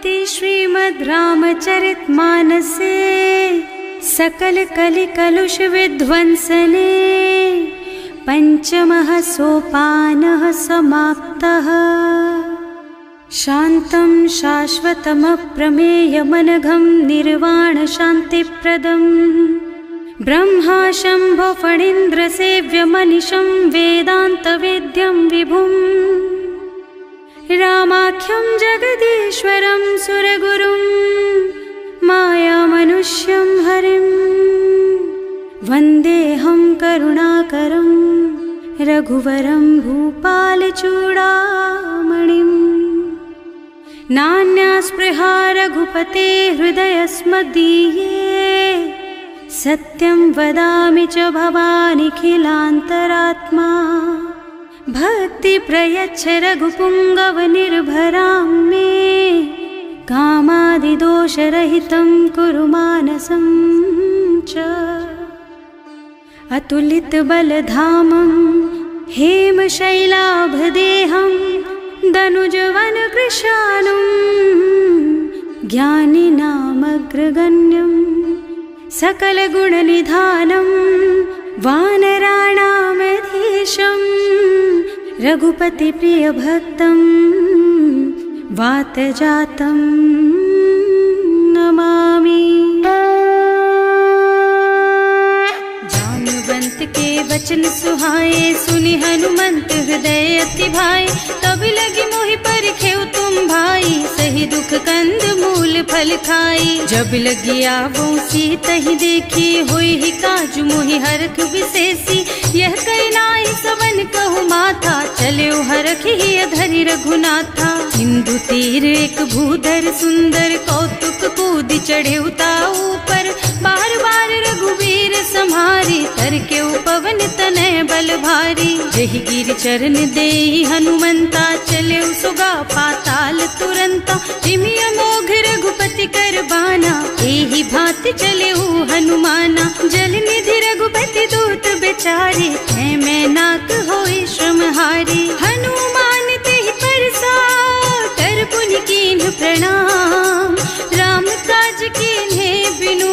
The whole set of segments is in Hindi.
इति श्रीमद् रामचरितमानसे सकल कलि कलुष विध्वंसने पंचमः सोपानः समाप्तः। शान्तं शाश्वतमप्रमेयमनघं निर्वाण शान्तिप्रदम् ब्रह्मा शम्भो फणीन्द्रसेव्यमनिशं वेदान्तवेद्यं विभुम् रामाख्यं जगदीश्वरं सुरगुरुं मायामनुष्यं हरिं वन्देऽहं करुणाकरं रघुवरं भूपालचूडामणिम्। नान्यास्पृहा रघुपते हृदयस्मदीये सत्यं वदामि च भवानिखिलान्तरात्मा। भक्ति प्रयच्छ रघुपुङ्गवनिर्भरां मे कामादिदोषरहितं कुरु मानसं च। अतुलितबलधामं हेमशैलाभदेहं दनुजवनकृशानुं ज्ञानिनामग्रगण्यं सकलगुणनिधानं वानराणामधीशं रघुपतिप्रियभक्तं वातजातं नमामि। जाम्बवंत के वचन सुहाए सुनि हनुमंत हृदय अति भाए। तब लगी मोहि परिखेउ तुम भाई सही दुख कंद मूल फल खाई। जब लगी आवो सीतहि देखी होई ही काजु मोहि हरख विशेषी। यह कई नाई सवन कहु माथा चले हरख ही धरि रघुनाथा। सिंधु तीर एक भूधर सुंदर कौतुक कूद चढ़े ऊपर। बार बार रघुवीर सम्हारी तर के पवन तनय बल भारी। जहि गिर चरण देहि हनुमंता चले सुगा पाताल तुरंता। जिमि अमोघ रघुपति कर बाना एहि भांति चले हनुमाना। जल निधि रघुपति दूत बेचारे है मैं नाक होई श्रमहारी। हनुमान तेहि परसा कर पुनि कीन्ह प्रणाम। राम काज कीन्हे बिनु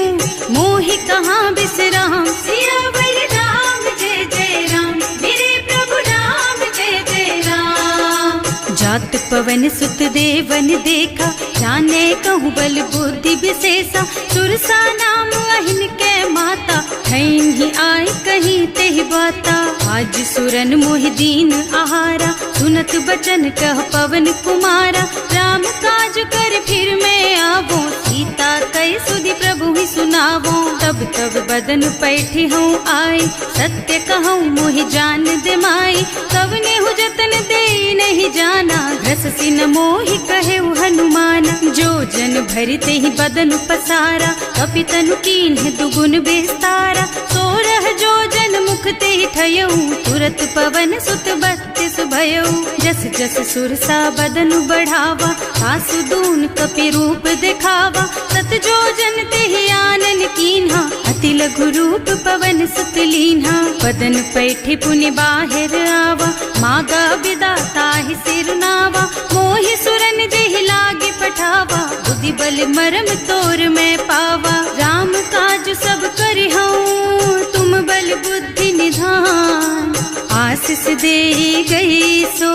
मोहि कहाँ बिसराम। सियावर राम जय जय राम मेरे प्रभु राम जय जय राम। जात पवन सुत देवन देखा जाने कहूँ बल बुद्धि विशेषा। सुरसा नाम अहिन के माता खैन ही आय कहीं तेहि बाता। आज सुरन मोहि दीन आहारा सुनत बचन कह पवन कुमारा। राम काज कर फिर मैं आवो सीता कई सुधि प्रभु ही सुनावो। तब तब बदन पैठी हूँ आए सत्य कहूँ मोहि जान दे माई। तब नेहु जतन दे नहीं जाना घस सिन मोहि कहे हनुमाना। जो जन भरिते ही बदन पसारा कपि तनु कीन्ह दुगुन बेस्तारा। सोरह जो जन मुख ते ही ठयऊ तुरत पवन सुत 32 भयऊ। जस जस सुरसा बदन बढ़ावा सासु दून कपि रूप दिखावा। सत जो जन ते ही आनन कीन्हा अति लघु रूप पवन सुत लीन्हा। बदन पैठे पुनि बाहिर आवा मागा बिदा ताहि सिर नावा। मोहि सुरन जेहि लागे पठावा बुद्धि बल मरम तोर मैं पावा। राम काज सब करिहूँ तुम बल बुद्धि निधान। आशीष दे गई सो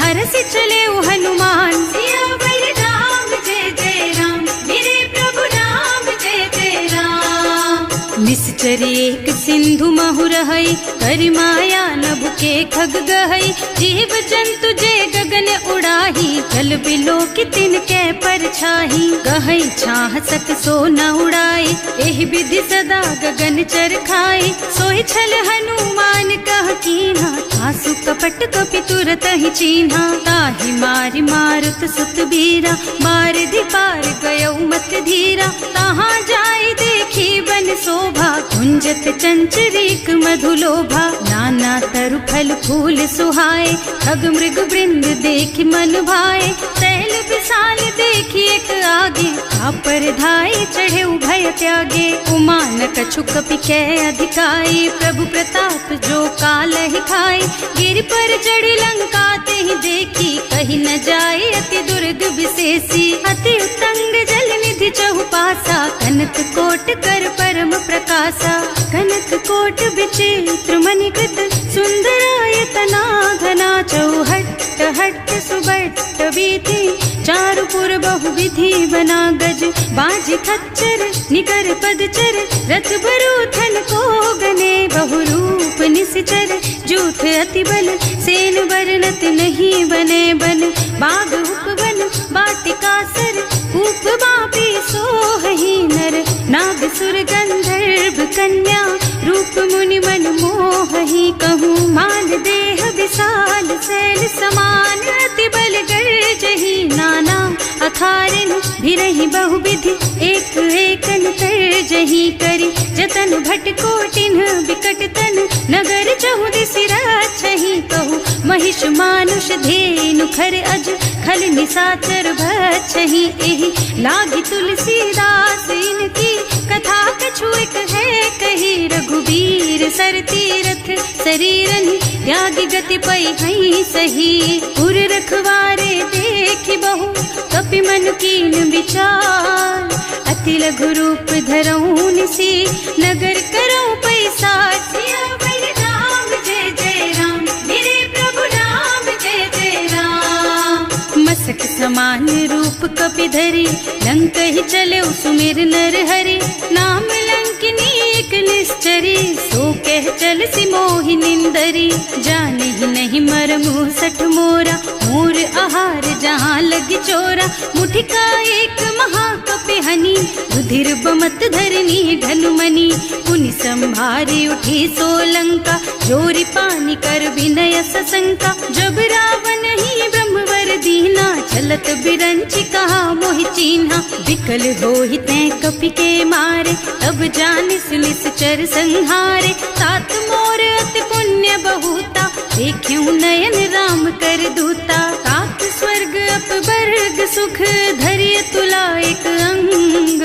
हरस चले हनुमान। सियावर राम जय जय राम मेरे प्रभु राम जय जय राम। निश्चर एक सिंधु महु रहई करि माया नभ के खग गहई। जीव जंतु जे गगन उड़ाही जल बिलो की तिनके परछाही। गहई छाह सक सो न उड़ाई एहि विधि सदा गगन चर खाई। सोहि छल हनुमान कह कीन्हा आसु कपट कपि तुरत ही चीन्हा। ताहि मारि मारुत सुत बीरा बारिधि पार गयौ मत धीरा। तहाँ जाय देखी बन शोभा कुंजत चंचरीक मधुलोभा। नाना तरु फल फूल सुहाए खग मृग वृंद देखि मन भाए। तैल विशाल देखी एक आगे पर धाई चढ़े भय त्यागे। उमान कछु कपि कै अधिकाई प्रभु प्रताप जो काल ही खाई। गिर पर चढ़ी लंका ते ही देखी कही कही न जाए अति दुर्ग विशेषी। अति उत्तंग जल निधि चहुपासा, कनक कोट कर परम प्रकाशा। कनक कोट विचित्र मणिकृत, सुंदरायतना घना। चौहट्ट हट्ट सुबट्ट वीथि, चारुपुर बहुविधि बना। गज बाजी खच्चर निकर पदचर, रथ बरूथन को गने। बहुरूप निश्चर जूथ अति बल, सेन बरनत नहीं बने बन। बाग उपवन वाटिका सर, कूप बापी सोहहि नर। नाग सुर गंधर्व कन्या, रूप मुनि मन मोहहि। कहूँ माल देह विशाल शैल समान, अति बल गर्जहि नाना। अखारिन भिरहि बहुविधि, एक एकन तर्जहि करि। जतन भट कोटिन बिकट तन, नगर चहुदिसि रक्षहि। कहूँ महिष मानुष धेनु खर अज, खल निशाचर भक्षहि। एहि लागी तुलसीदास इनकी, कथा कछु एक है कही। रघुबीर सर तीरथ शरीरनि, त्यागी गति पै हई सही। उर रखवारे देखि बहु, कपि मन कीन विचार। अति लघु रूप धरऊँ निसी, नगर करऊँ पैसार। सियावर राम जय जय राम, मेरे प्रभु राम जय जय राम। मसक समान रूप कपि धरि, लंक ही चले सुमिर नर हरि। नाम लंकिनी एक निश्चरी, सो कह चल सी मोहि निंदरी। जाने ही नहीं मरमु सठ मोरा, मोर आहार जहाँ लग चोरा। मुठिका एक महाकपि हनि, रुधिर बमत धरनी ढलुमनि। पुनि संभारी उठी सोलंका, जोरी पानी कर विनय सशंका। जब रावण ही ब्रह्मवर दीना, चलत बिरंची कहा मोहि चीन्हा। विकल होहि तैं कपि के मारे, तब जानिस निश्चर संहारे। तात मोर अति पुण्य बहुता, देख्यूं नयन राम कर दूता। तात स्वर्ग अपवर्ग सुख, धरिय तुला एक अंग।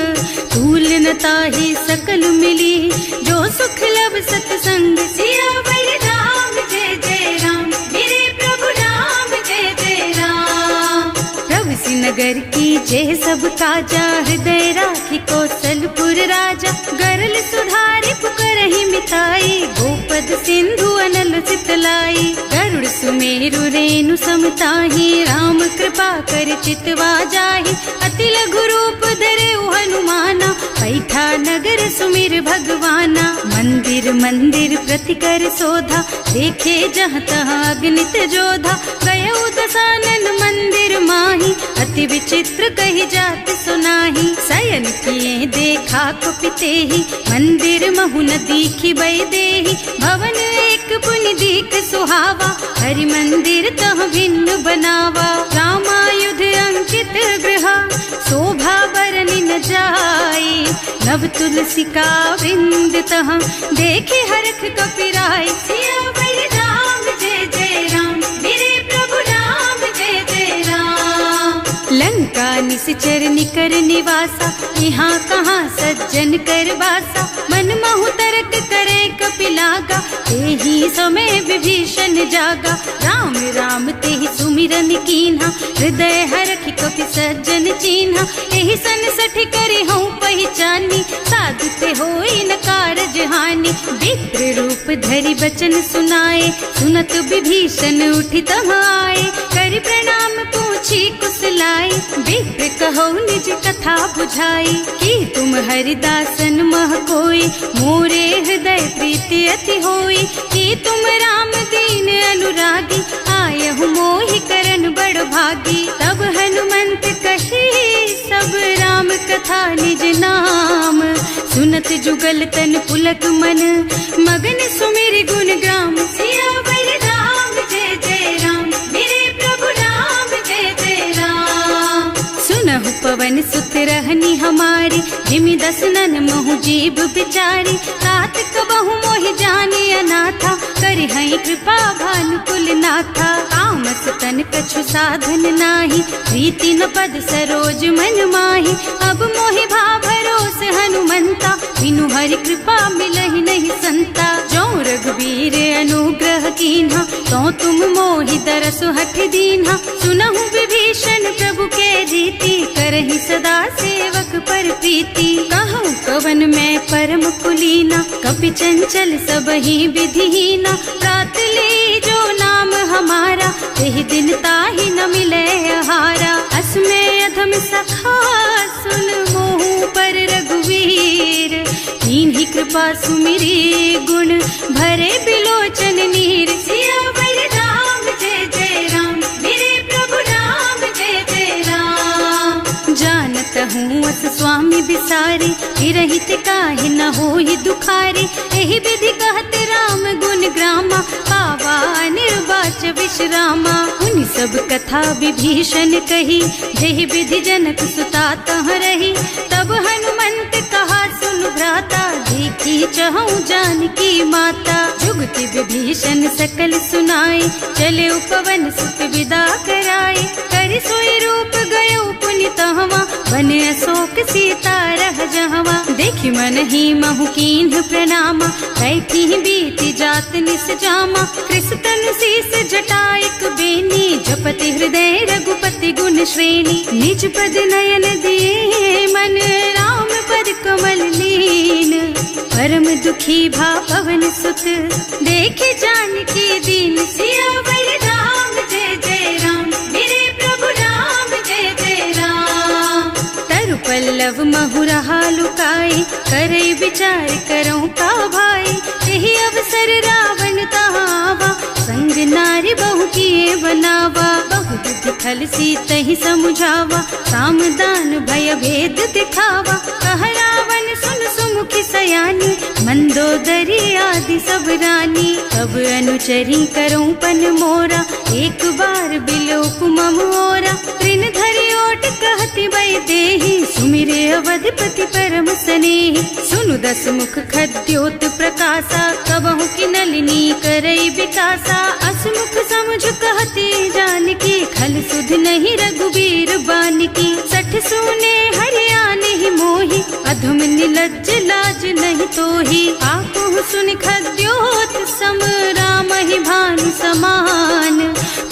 तूल न ताहि सकल मिली, जो सुख लब सतसंग। सियावर राम जय जय राम, मेरे प्रभु राम जय जय राम। प्रभु सि नगर की जय सब काजा, हृदय राखी कौशलपुर राजा। गरल सुधारि पुकारहि मिताई, गोपद सिंधु अनल चितलाई। गरुड़ सुमेरु रेणु समताहि, राम कृपा कर चितवा जाहि। अति लघु रूप धरे हनुमाना, पैठा नगर सुमिर भगवाना। मंदिर मंदिर प्रति कर शोधा, देखे जहाँ तहाँ अगणित जोधा। गयो दसानन मंदिर माही, अति विचित्र कही जात सुनाही। शयन किए देखा कुपितेहि, मंदिर महु न दीखि बैदेहि। भवन एक पुनि दीख सुहावा, हरि मंदिर तह भिन्न बनावा। रामायुध अंकित गृह, शोभा बरनि न जाई। नव तुलसी का वृंद तह, देखे हरख कपिराई। सियावर राम जय जय राम, मेरे प्रभु राम जय जय राम। लंका निश्चर निकर निवासा, यहाँ कहाँ सज्जन कर वासा। मन महु तरक करे कपिलागा, तेहि समय विभीषण जागा। राम राम तेहि सुमिरन कीन्हा, हृदय हरखि कपि सज्जन चीन्हा। एहि सन सठि करि हऊँ पहिचानी, साधु ते होई न कारज हानि। विप्र रूप धरि बचन सुनाए, सुनत विभीषण उठि तहाँ आए। करि प्रणाम पूछी कुशलाई, विप्र कहो निज कथा बुझाई। कि तुम हरिदासन मह कोई, मोरे हृदय प्रीति अति होई। कि तुम राम दीन अनुरागी, आयहु मोहि करन बड़ भागी। तब हनुमंत कही सब राम कथा निज नाम। सुनत जुगल तन पुलक मन, मगन सुमिर गुण ग्राम। सियावर राम जय जय राम, मेरे प्रभु राम जय जय राम। सुनहु पवन पवन सुत रहनी हमारी, जिमि दसनन महु जीव बिचारी। तात कबहु मोहि जानी अनाथा, करि हई कृपा भानुकुल नाथा। तामस तन कछु साधन नाही, प्रीति न पद सरोज मन माही। अब मोहि भा भरोस हनुमंता, बिनु हरि कृपा मिलहि नहीं संता। जो रघुबीर अनुग्रह कीन्हा, तो तुम मोहि दरसु हठ दीन्हा। सुनहु विभीषण प्रभु के रीति, करहि सदा सेवक पर प्रीति। कहूँ कवन मैं परम कुलीना, कपि चंचल सबहि विधिहीना। प्रात ले जो नाम हमारा, तेहि दिन ताहि न मिले आहारा। अस में अधम सखा सुन मोहु पर रघुवीर, कीन्ही कृपा सुमिरी गुण भरे बिलोचन नीर। सियावर राम जय जय राम, मेरे प्रभु राम जय जय राम। जानत हूँ अस स्वामी बिसारी, हिरहित काहे न होहि दुखारी। एहि विधि कहत राम गुण ग्रामा, पावा निर्वाच विश्रामा। उन सब कथा विभीषण कही, जेहि विधि जनक सुता तह रही। तब हनुमंत कहा सुन भ्राता, देखी चहु जानकी माता। जुगति विभीषण सकल सुनाई, चले उपवन सुत विदा कराई। करि सोई रूप गयो पुनि तहवा, बने अशोक सीता रह जहवा। देखि मन ही महु कीन्ह प्रणामा, बैठी बीती जात निस जामा। कृष्ण शीस जटाइक बेनी, जपति हृदय रघुपति गुण श्रेणी। निज पद नयन दिए मन, राम पद कमल लीन। परम दुखी भा पवन सुत, देखे जानकी दीन। सियावर राम जय जय राम, मेरे प्रभु राम जय जय राम। तरु पल्लव महु रहा लुकाई, करई विचार करऊं का भाई। यही अवसर रावण तहावा, संग नारी बहु किए बनावा। बहु बुद्धि खल सीतहि समुझावा, साम दान भय भेद दिखावा। कह रावण सुन सुमुखी सयानी, मंदोदरी आदि सब रानी। तब अनुचरी करऊं पन मोरा, एक बार बिलोक मम ओरा। ऋण धरि ओट कहति वै देहि, सुमिरे अवधपति परम स्नेहि। सुनु दस मुख खद्योत प्रकाशा, कबहु की नलिनी करई विकासा। असमुख समझ कहती जानकी, खल सुध नहीं रघुबीर बानकी। सठ सुने हरियाणा ही मोहि, अधम निलज्ज लाज नहीं तोहि। आकुह सुन खद्योत सम, राम ही भानु समान।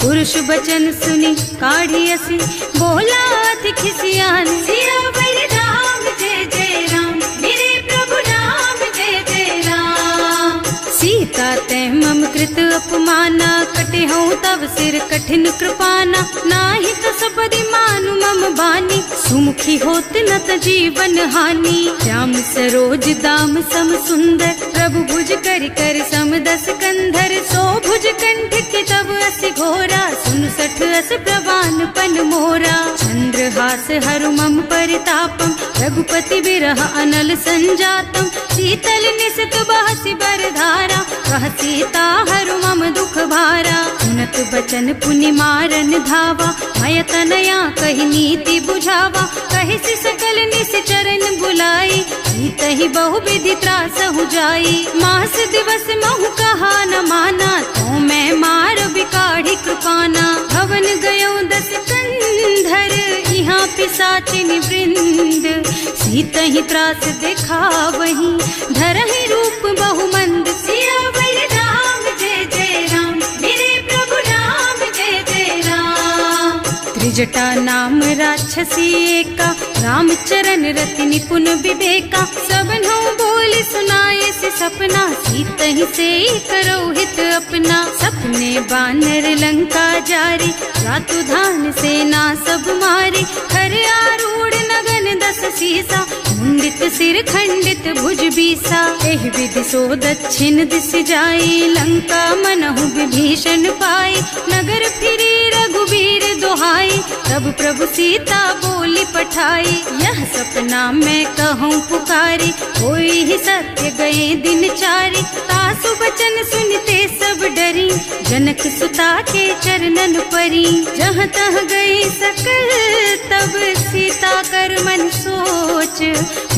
पुरुष बचन सुनि काढ़ी असी, बोला अति खिसियान। सियावर राम जय जय राम, मेरे प्रभु राम जय जय राम। सीता तैं मम कृत अपमाना, कटे हूँ तव सिर कठिन कृपाना। नाही तो सबदि मानु मम बानी, सुमुखी होत न त जीवन हानि। श्याम सरोज दाम सम सुंदर, प्रभु भुज कर कर सम दस कंधर। सो भुज कंठ के तब असि घोरा, सुन सठ अस प्रवान पन मोरा। चंद्रहास हरु मम परितापम, रघुपति बिरह अनल संजातम। शीतल निसित बहसि बरधारा, कह सीता हरु मम दुख भारा। सुनत बचन पुनि मारन धावा, मय तनया कहि नीति बुझावा। कहि सि सकल निश्चरन बुलाई, सीतहि बहु विधि त्रासहु जाई। मास दिवस महु कहा न माना, तो मैं मार बिकाढ़ी कृपाना। भवन गयो दस कंधर, यहाँ पिशाचिनि वृंद। सीतहि त्रास दिखावहि, धरहि रूप बहु मंद। सियावर राम जय जय राम, मेरे प्रभु राम जय जय राम। त्रिजटा नाम राक्षसी एका, राम चरण रति निपुण विवेका। सबनों बोल सुनाए से सपना, सीतहि से करो हित अपना। सपने बानर लंका जारी, रातु धान सेना सब मारी। खर आरूढ़ नगन दस सीसा, मुंडित सिर खंडित भुज बीसा। एहि विधि सो दक्षिण दिस जाई, लंका मनहु विभीषण पाई। नगर फिरी रघुबीर दोहाई, तब प्रभु सीता बोली पठाई, यह सपना मैं कहूँ पुकारी, कोई ही सत्य गए दिन चारी। तासु बचन सुनते सब डरी, जनक सुता के चरणन परी। जहाँ तह गई सकल तब सीता कर मन सोच,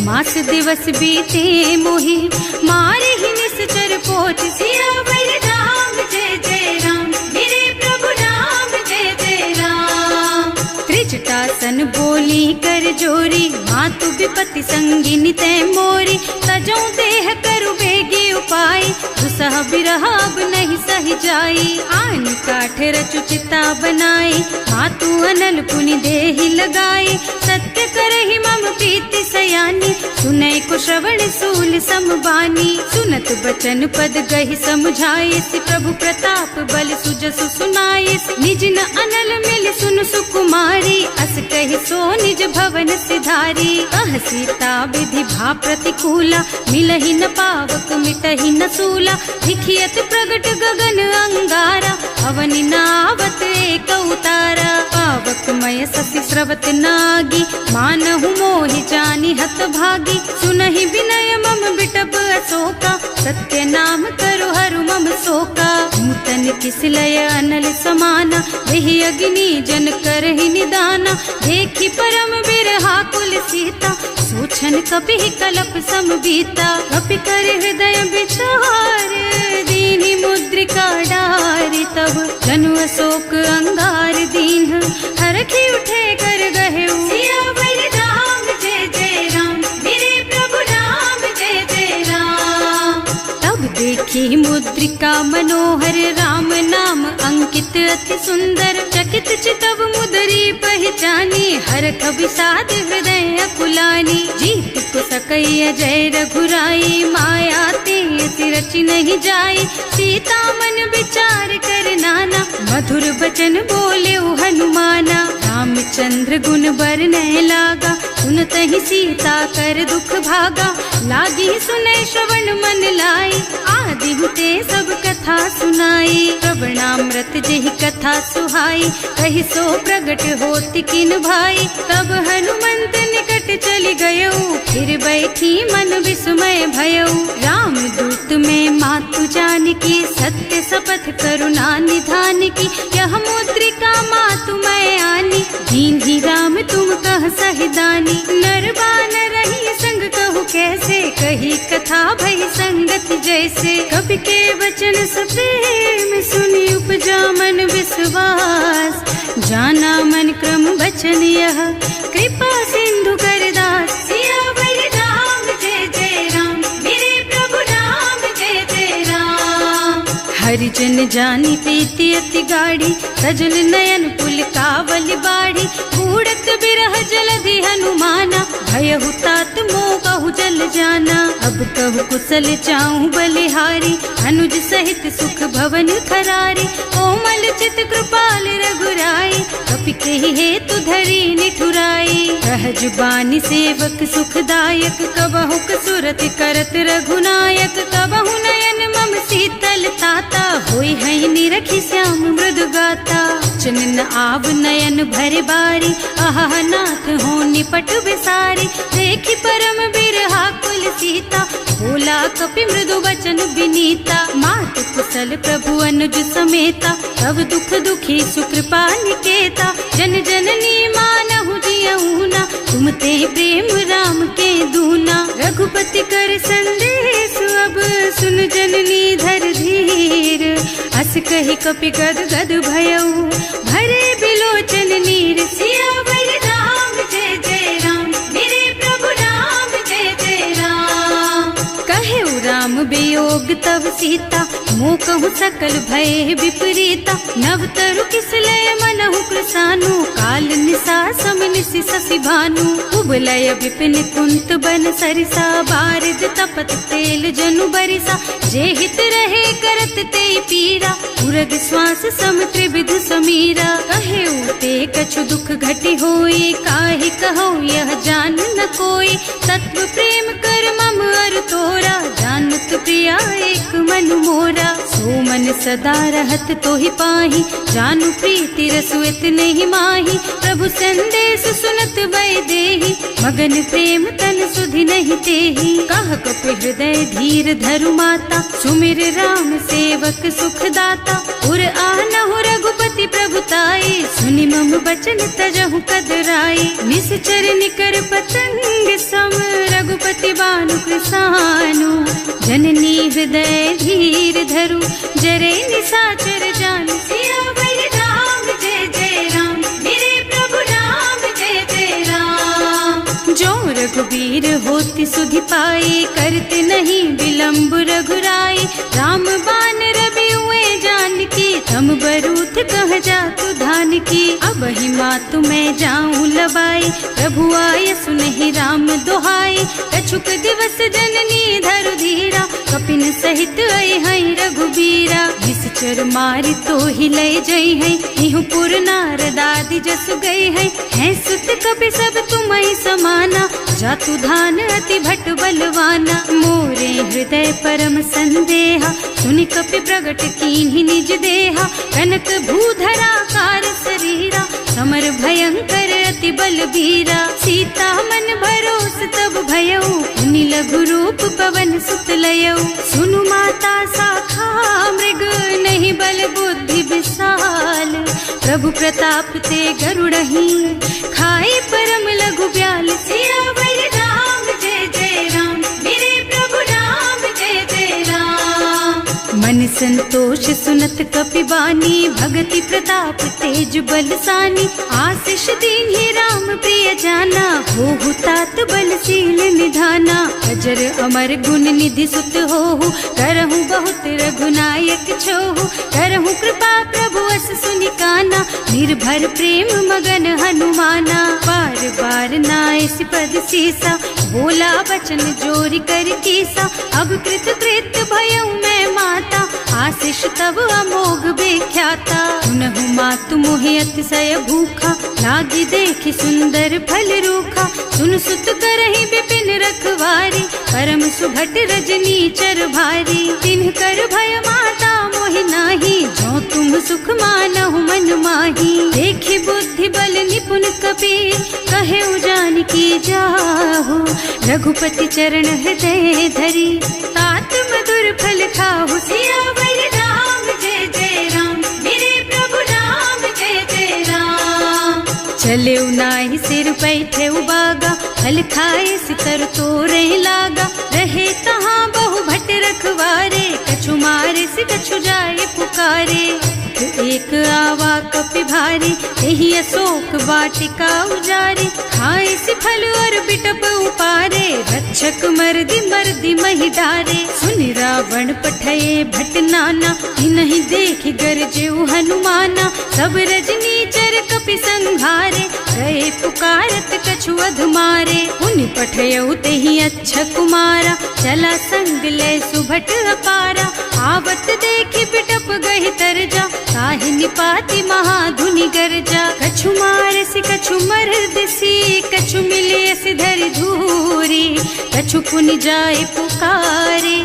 मास दिवस बीते मोहि मारे ही निश्चर पोच। सियावर राम जय जय राम, मेरे प्रभु राम जय जय राम। त्रिजटासन बोली कर जोरी, मातु विपत्ति संगिनी तै मोरी। तजो देह करु बेगी उपाय, दुसह बिरह अब नहीं सही जाई। आन काठ रचु चिता बनाई, मातु अनल पुनि देहि लगाई। सत्य करहि मम प्रीति सयानी, सुनै को श्रवण सूल समबानी। सुनत बचन पद गहि समझाए, प्रभु प्रताप बल सुजसु सुनाए। निज न अनल मिल सुन सुकुमारी, अस कहि सो निज भवन सिधारी। कह सीता विधि भा प्रतिकूला, मिलहि न पावक मिटहि न सूला। भिखियत प्रगट गगन अंगारा, अवनि नावत एक उतारा। पावक मय ससि स्रवत नागी, मानहु मोहि जानि हत भागी। सुनहि विनय मम बिटप अशोका, सत्य नाम करु हरु मम शोका। नूतन किसलय अनल समाना, देहि अग्नि जन करहि निदाना। देखि परम बिरहा कुल सीता, सोचन कपि कलप सम बीता। कपि कर हृदय विचार, दीनि मुद्रिका डारि। तब जनु अशोक अंगार दीन, हरखि उठे कर गहे। सियावर राम जय जय राम, मेरे प्रभु राम जय जय राम। तब देखी मुद्रिका मनोहर, राम नाम अंकित अति सुंदर। चकित चितव मुदरी पहचानी, हरख विषाद हृदय अकुलानी। जीत को सकैय जय रघुराई, माया ते रचि नहीं जाई। सीता मन विचार कर नाना, मधुर बचन बोले हनुमाना। रामचंद्र गुण बरनय लागा, सुनत ही सीता कर दुख भागा। लागी सुनै श्रवण मन लाई, आदि हुते सब कथा सुनाई। प्रवणामृत जेहि कथा सुहाई, कहि सो प्रगट होति किन भाई। तब हनुमंत निकट चली गयो, फिर बैठी मन विस्मय भयो। राम दूत में मातु जानकी, सत्य शपथ करुणा निधान की। यह मुद्रिका मातु मैं आनी, दीन्ही राम तुम कह सहिदानी। नर बानर रही संग कहु कैसे, कही कथा भई संगत जैसे। कवि के वचन सप्रेम सुनि उपजा मन विश्वास। जाना मन क्रम वचन यह, कृपा सिंधु कर दास। सियावर राम जय जय राम, मेरे प्रभु राम जय जय राम। हरिजन जानी प्रीति अति गाढ़ी, सजल नयन पुलकावल बाढ़ी। बूढ़त बिरह जलधि हनुमाना, भयहु तात मोह कहु जल जाना। अब कहु कुशल चाहूं बलिहारी, अनुज सहित सुख भवन खरारी। कोमल चित कृपाल रघुराई, कपि केहि हेतु धरी निठुराई। सहज बानी सेवक सुखदायक, कबहु कसुरत करत रघुनायक। कबहु नयन मम शीतल ताता, होई है निरखि श्याम मृदु गाता। चनन आव नयन भरे बारी, आहा नाथ हो निपट बिसारी। देखि परम बिरहा कुल सीता, बोला कपि मृदु वचन विनीता। मात कुशल प्रभु अनुज समेता, तब दुख दुखी सुकृपा निकेता। जन जननी मानहु जियऊना, तुम ते प्रेम राम के दूना। रघुपति कर संदेश अब सुन जननी धर धीर। अस कहि कपि गद गद भयऊ, भरे बिलोचन नीर। सियावर राम जय जय राम, मेरे प्रभु राम जय जय राम। कहे राम वियोग तब सीता, मोह कहु सकल भय विपरीता। नव तरु किसलय मनहु कृसानु, काल निसा सम निसि शशि भानु। उबलय विपिन कुंत बन सरिसा, बारिद तपत तेल जनु बरिसा। जे हित रहे करत ते पीरा, उरग श्वास सम त्रिविध समीरा। कहे ते कछु दुख घटि होई, काहि कहो यह जान न कोई। तत्व प्रेम कर मम अर तोरा, जानत प्रिया एक मनु मोरा। सो मन सदा रहत तो ही पाही, जानु प्रीति रसु इतने ही माही। प्रभु संदेश सुनत वै देही, मगन प्रेम तन सुधि नहीं तेही। कह कपि हृदय धीर धरु माता, सुमिर राम सेवक सुख दाता। उर आनहु रघुपति प्रभुताई, सुनि मम बचन तजहु कदराई। निश्चर निकर पतंग सम, रघुपति बानु कृसानु। जननी हृदय धीर धरु, जरे निसाचर जानु। सियावर राम जय जय राम, मेरे प्रभु राम जय जय राम। जो रघुबीर होति सुधि पाई, करते नहीं विलम्ब रघुराई। राम बान रवि हुए जानकी, तम बरूथ कह जातु धान की। अब ही मातु मैं जाऊं लबाई, प्रभु आय सुनहि राम दोहाई। कछुक दिवस जननी धरु धीरा, कपिन सहित आई हैं रघुबीरा। निश्चर मारि तो ही लय जई हैं, इहु पुर नारद आदि जसु गए हैं। हैं सुत कपि सब तुम्हि समाना, जातु धान अति भट बलवाना। मोरे हृदय परम संदेहा, सुनि कपि प्रगट कीन्हि निज देहा। कनक भूधरा कार शरीरा, समर भयंकर अति बलबीरा। सीता मन भरोस तब भयउ, मुनि लघु रूप पवन सुत लयउ। सुनु माता साखा मृग, नहीं बल बुद्धि विशाल। प्रभु प्रताप ते गरुड़हि, खाई परम लघु ब्याल। सियावर राम जय जय राम, मेरे प्रभु राम जय जय राम। मन संतोष सुनत कपि बानी, भगति प्रताप तेज बलसानी। आशीष दीन्हि राम प्रिय जाना, होहु तात बलशील निधाना। अजर अमर गुण निधि सुत होहु, करहु बहुत रघुनायक छोहु। करहु कृपा प्रभु अस सुनि काना, निर्भर प्रेम मगन हनुमाना। बार बार नाइस पद सीसा, बोला बचन जोरि कर कीसा। अब कृत कृत भयउ मैं माता, आशीष तब अमोघ बेख्याता। सुनहु मातु मोहि अतिशय भूखा, लागी देखि सुंदर फल रूखा। सुन सुत करहि विपिन रखवारी, परम सुभट रजनी चर भारी। तिन्ह कर भय माता मोहि नाही, जो तुम सुख मानहु मन माही। देखि बुद्धि बल निपुण कबीर, कहे जानकी जाहु। रघुपति चरण हृदय धरी, तात मधुर फल खाहु। सियावर राम जय जय राम, मेरे प्रभु राम जय जय राम। चले नाहि सिर बैठे बागा, फल खाए सितर तोरे लागा। रहे तहाँ बहु भट रखवारे, कछु मारे से कछु जाए पुकारे। एक आवा कपि भारी, यही अशोक वाटिका उजारी। खाए से फल और बिटप उपारे, रक्षक मर्दि मर्दि महि डारे। सुनि रावण पठये भट नाना, नहीं देखि गरजेउ हनुमाना। सब रजनी चर कपि संघारे, गए पुकारत कछु अधमारे। उनि पठयउ तेहि अच्छा कुमारा, चला संग ले सुभट अपारा। आवत देखि बिटप गहि तरजा, ताहि निपाति महाधुनि गरजा। कछु मारसि कछु मरदसी, कछु मिले सिधरि धूरी। कछु पुनि जाए पुकारे,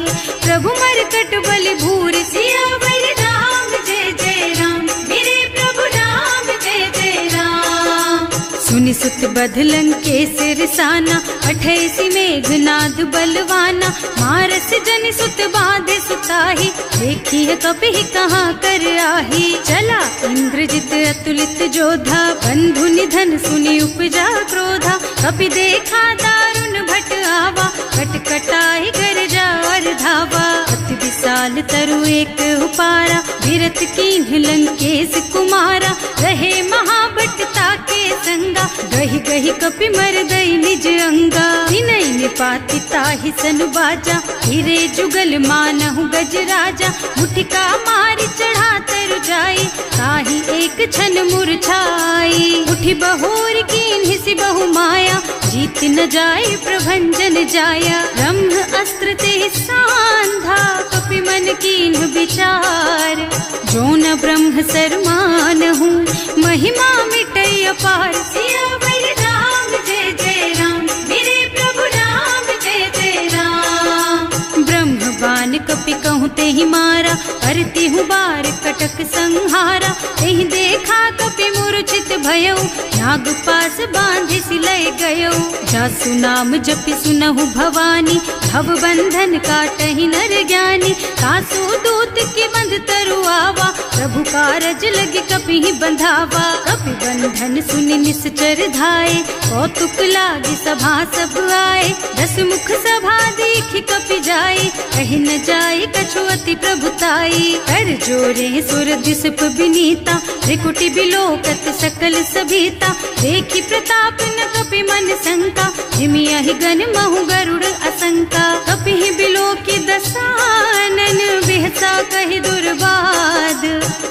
प्रभु मरकट बलि भूरि। सियावर राम जय जय राम, मेरे प्रभु राम जय जय राम। सुनि सुत बधलन के सिरसाना, 28 मेघनाद बलवाना। मारस जनि सुत बांधे सुताही, देखी है कपि कहाँ कर आही। चला इंद्रजित अतुलित जोधा, बंधु निधन सुनि उपजा क्रोधा। कपि देखा दारुण भट आवा, कटकटाई गरजा और धावा। अति विशाल तरु एक उपारा, विरत कीन्ह लंकेश कुमारा। रहे महाभट ताके संगा, गहि गहि कपि मरदई निज अंगा। तिनहि निपाति ताहि सन बाजा, हिरे जुगल मानहु गज राजा। मुठिका मारि चढ़ा तरु जाई, ताहि एक छन मुरझाई। उठि बहोर कीन्हि सि बहु माया, जीत न जाए प्रभंजन जाया। ब्रह्म अस्त्र ते सांधा, कपि मन कीन्ह विचार। जो न ब्रह्म सरमानहु, महिमा मिटै अपार। सियावर राम जय जय राम, मेरे प्रभु राम जय जय राम। ब्रह्म बान कपि कहूँ ते ही मारा, करती हूँ बार कटक संहारा। तेहि देखा कपि मूर्छित भयउ, नाग पास बांधि सिलय गयउ। जासु नाम जपि सुनहु भवानी, भव बंधन काटहि नर ज्ञानी। तासु दूत की बंध तरु आवा, प्रभु कारज लगे कपि ही बंधावा। कपि बंधन सुनि निश्चर धाये, कौतुक लागी सभा सब आए। 10 मुख सभा देखि कपि जाए, कहि न जाए कछु अति प्रभुताई। कर जोरे सुर दिसप बिनीता, त्रिकुटी बिलोकत सकल सभीता। देखि प्रताप न कपि मन शंका, हिमियहि गन महु गरुड़ असंका। कपि ही बिलोकी दसानन, बिहसा कहि दुर्बाद।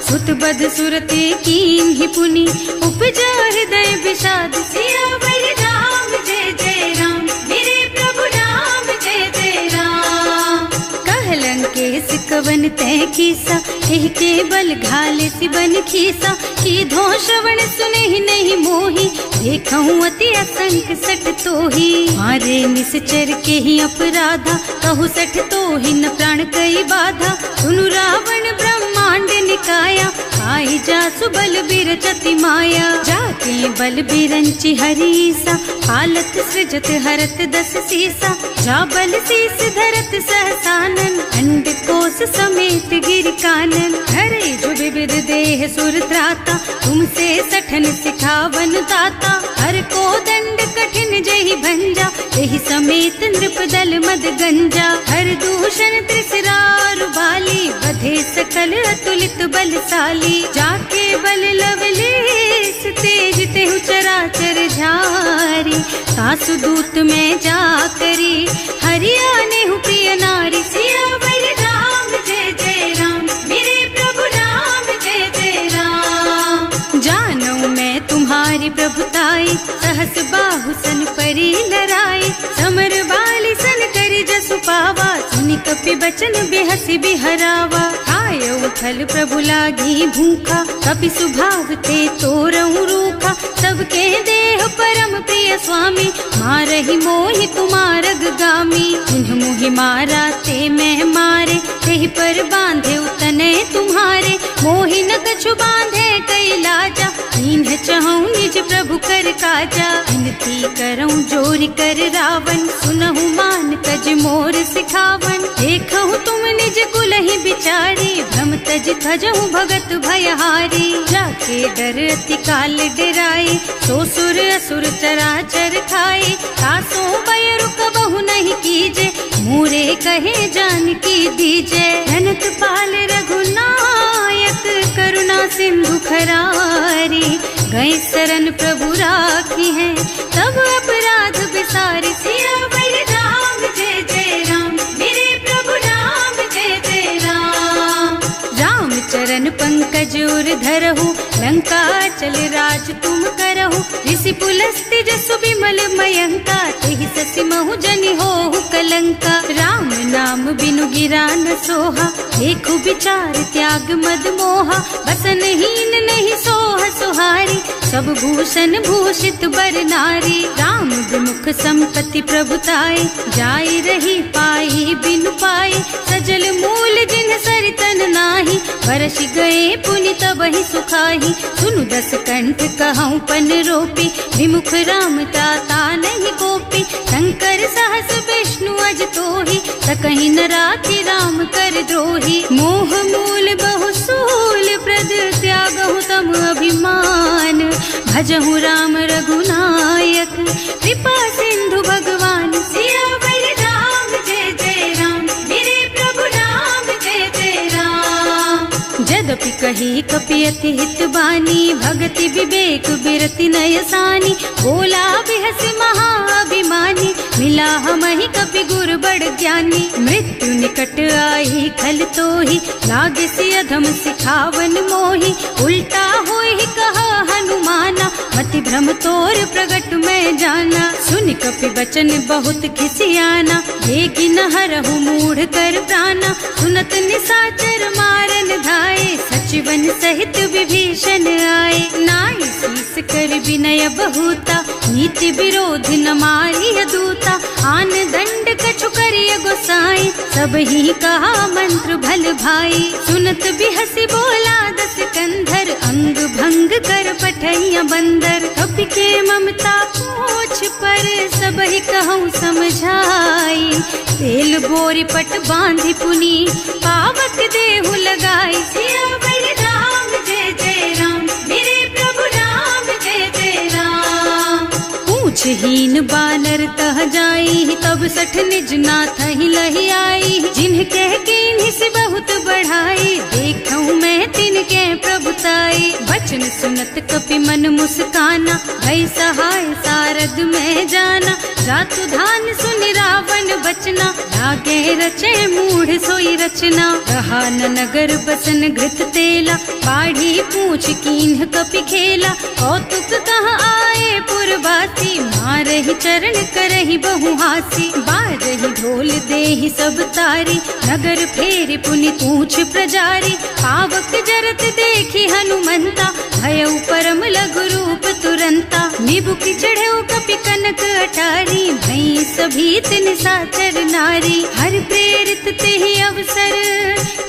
सुत बध सुरते कीन ही पुनि, उपजा हृदय विषाद। सियावर राम जय जय राम, मेरे प्रभु राम जय जय राम। कहलन के सिकवन तय कीसा, एह के बल घाले सिबन खीसा। की धो श्रवण सुने ही नहीं मोही, देखऊं अति असंक सठ तोही। मारे निश्चर के ही अपराधा, कहु सठ तोहि न प्राण कई बाधा। सुनु रावण ब्रह्मांड निकाया, आई जासु बल बिरचति माया। जाके बल बिरंचि हरीसा, हालत सृजत हरत 10 सीसा। जा बल शीस धरत सहसानन, अंड कोस समेत गिर कानन। हरे जो विविध देह सुर त्राता, तुमसे सठन सिखावन दाता। हर को दंड कठिन जहि भंजा, एहि समेत नृप दल मद गंजा। हर दूषण त्रिसरारु बाली, बधे सकल अतुलित बलशाली। जाके बल लवलेस तेज तेहु चराचर झारी। सासु दूत में जा करी, हरियाने हूँ प्रिय नारी। सियावर राम जय जय राम, मेरे प्रभु राम जय जय राम। जानू मैं तुम्हारी प्रभुताई, सहस बाहु सन परी लराई। समर बाली सन करी जसु पावा, सुनि कपि बचन बेहसी बिहरावा। आयो फल प्रभु लागी भूखा, कपि सुभाव ते तोरऊ रूखा। सबके देह परम प्रिय स्वामी, मारहि मोहि तुमारग गामी। जिन्ह मोहि मारा ते मैं मारे, तेहि पर बांधे उतने तुम्हारे। मोहि न कछु बांधे कई लाजा, इन्ह चहूँ निज प्रभु कर काजा। विनती करऊँ जोरि कर रावण, सुनहु मान तज मोर सिखावन। देखहु तुम निज कुलहि बिचारी, भ्रम तज खजहु भगत भयहारी। जाके डर अति काल डराई, सो सुर असुर चराचर खाए। तासो भय रुक बहु नहीं कीजे, मोरे कहे जान की दीजे। धनत पाल रघुनायक, करुणा सिंधु खरारी। गए शरण प्रभु राखी है, तब अपराध बिसारी। सियावर राम जय जय राम, मेरे प्रभु राम जय जय राम। राम चरण पंकज उर धरहु, लंका चल राज तुम करहु। ऋषि पुलस्त्य जसु विमल मयंका, तेहि ससि महु जनि होहु कलंका। राम नाम बिनु गिरा न सोहा, देखु विचार त्याग मद मोहा। बसन हीन नहीं सोह सुहारी, सब भूषण भूषित बर नारी। राम विमुख संपत्ति प्रभुताई, जाई रही पाई बिनु पाई। सजल मूल जिन सरितन नाही, बरस गए पुनि तबहि सुखाही। सुनु 10 कंठ कहऊँ पन रोपी, विमुख राम ताता नहीं कोपी। शंकर सहस विष्णु अज तोहि, सकहि न राखि राम कर द्रोही। मोह मूल बहु सूल प्रद, त्यागहु तम अभिमान। भजहु राम रघुनायक, कृपा सिंधु भगवान। सियावर राम जय जय राम, मेरे प्रभु राम जय जय राम। जदपि कही कपि अति हित बानी, भगति विवेक बिरति नयसानी। बोला बिहस महाअभिमानी, मिला हमहि कपि गुर बड़ ज्ञानी। मृत्यु निकट आई खल तोहि, लागे सि अधम सिखावन मोहि। उल्टा होहि कहा हनुमाना, मति भांति भ्रम तोर प्रगट में जाना। सुन कपि बचन बहुत खिसियाना, देगी न हरहु मूढ़ कर प्राणा। सुनत निशाचर मारन धाये, सचिवन सहित विभीषण आए। नाई शीस कर विनय बहुता, नीति विरोध न मारिय दूता। आन दंड कछु करिय गोसाई, सब ही कहा मंत्र भल भाई। सुनत बिहसी बोला दस कंधर, अंग भंग कर पठैया बंदर। कपि के ममता पूछ पर, सब ही कहूँ समझाई। तेल बोरी पट बांधी पुनी, पावक देहु लगाई। सियावर राम जय जय राम, मेरे प्रभु राम जय जय राम। पूछहीन बानर तह जाई, तब सठ निज नाथ ही लही आई। जिन्ह कह कीन्ही से बहुत बढ़ाई, देखूं मैं तिनके प्रभुताई। बचन सुनत कपि मन मुस्काना, भई सहाय सारद में जाना। जातु धान सुनि रावण बचना, लागे रचे मूढ़ सोई रचना। रहा न नगर बसन घृत तेला, बाढ़ी पूछ कीन्ह कपि खेला। कौतुक कहाँ आए पुरवासी, मारहि चरण करहि बहु हासी। बारहि ढोल देहि सब तारी, नगर फेरि पुनि पूछ प्रजारी। पावक जरत देखी हनुमंता, भयउ परम लघु रूप तुरंता। निबुकि चढ़ऊ कपि कनक अटारी, भई सभीत निशाचर नारी। हर प्रेरित तेहि अवसर,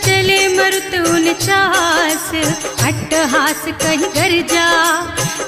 चले मरुत उनचास। अट्टहास कहि गर्जा,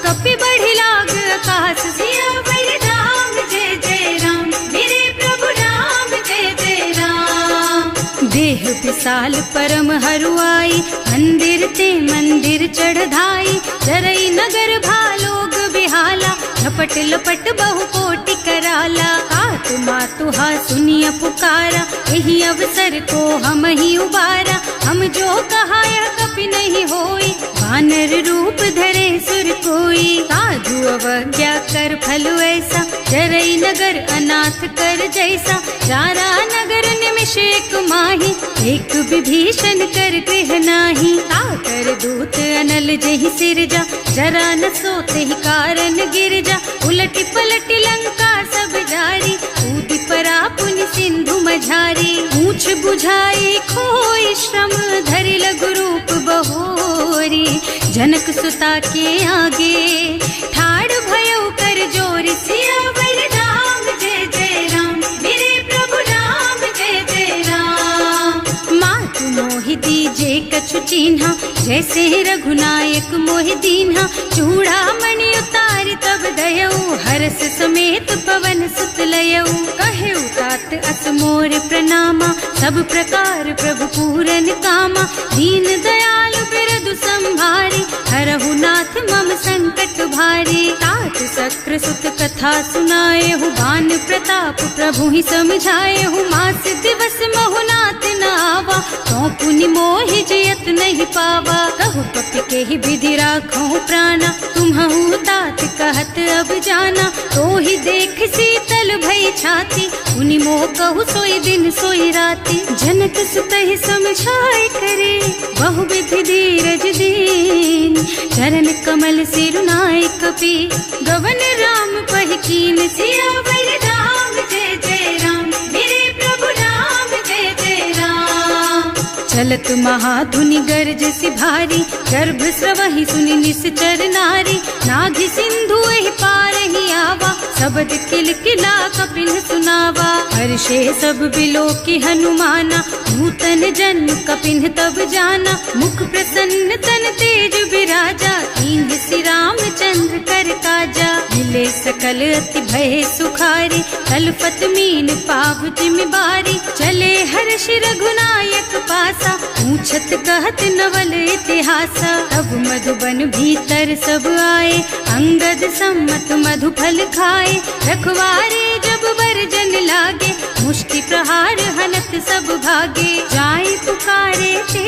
कपि बढ़ि लाग आकाश। सियावर राम जय जय राम, मेरे प्रभु राम जय जय राम। देह विशाल परम हरुआई, मंदिर ते मंदिर चढ़धाई। जरई नगर भालोग बिहाला, लपट लपट बहु कोटि कराला। आत्मा तुहा सुनिय पुकारा, यही अवसर को हम ही उबारा। हम जो कहा यह कपि नहीं होई, वानर रूप धरे सुर कोई। साधु अवज्ञा कर फल ऐसा, जरई नगर अनाथ कर जैसा। जारा नगर निमिष एक माही, एक विभीषण कर गृह नाही। ताकर दूत अनल जहि सिरजा, जरा न सोते ही कारण गिरजा। उलटी पलटी लंका सब जारी, कूदि परा पुनि सिंधु मझारी। पूछ बुझाई खोई श्रम, धरि लघु रूप बहोरी। जनक सुता के आगे, ठाड़ भयउ कर जोरी। सियावर राम जय जय राम, मेरे प्रभु राम जय जय राम। मातु मोहि दीजे कछु चिन्हा, जैसे रघुनायक मोहि दीन्हा। चूड़ा मणि उतारि तब दयऊ, हरस समेत पवन सुत लयऊ। कहेउ तात अस मोर प्रणामा, सब प्रकार प्रभु पूरन कामा। दीन दयालु बिरदु संभारी, हरहु नाथ मम संकट भारी। तात सक्र सुत कथा सुनाएहु, बान प्रताप प्रभु ही समझाएहु। मास दिवस महु नाथ न आवा, तो पुनि मोहि जियत नहीं पावा। कहु कपि केहि विधि राखहु प्राणा, तुम्हु तात कहत अब जाना। तो ही देख शीतल भई छाती, उनि मोह कहु सोई दिन सोई राती। जनक सुतहि समझाए करे, बहु विधि धीरज दीन। चरण कमल सिरुनाए कपि, गवन राम पहि कीन। सियावर राम जय जय राम, मेरे प्रभु राम जय जय राम। चलत महाधुनि गर्ज सि भारी, गर्भ स्रवहि सुनि निश्चर नारी। नाघि सिंधु एहि पार ही आवा, शब्द किलकिला कपिन सुनावा। हर्षे सब बिलोकी हनुमाना, नूतन जन्म कपिन तब जाना। मुख प्रसन्न तन तेज विराजा, कीन्ह श्री रामचंद्र कर काजा। मिले सकल अति भय सुखारी, कलपत मीन पाव जिम्मेवारी। चले हर्ष रघुनायक पासा, पूछत कहत नवल इतिहासा। तब मधुबन भीतर सब आए, अंगद सम्मत मधु फल खाए। रखवारे जब बरजन लागे, मुष्टि प्रहार हनत सब भागे। जाय पुकारे ते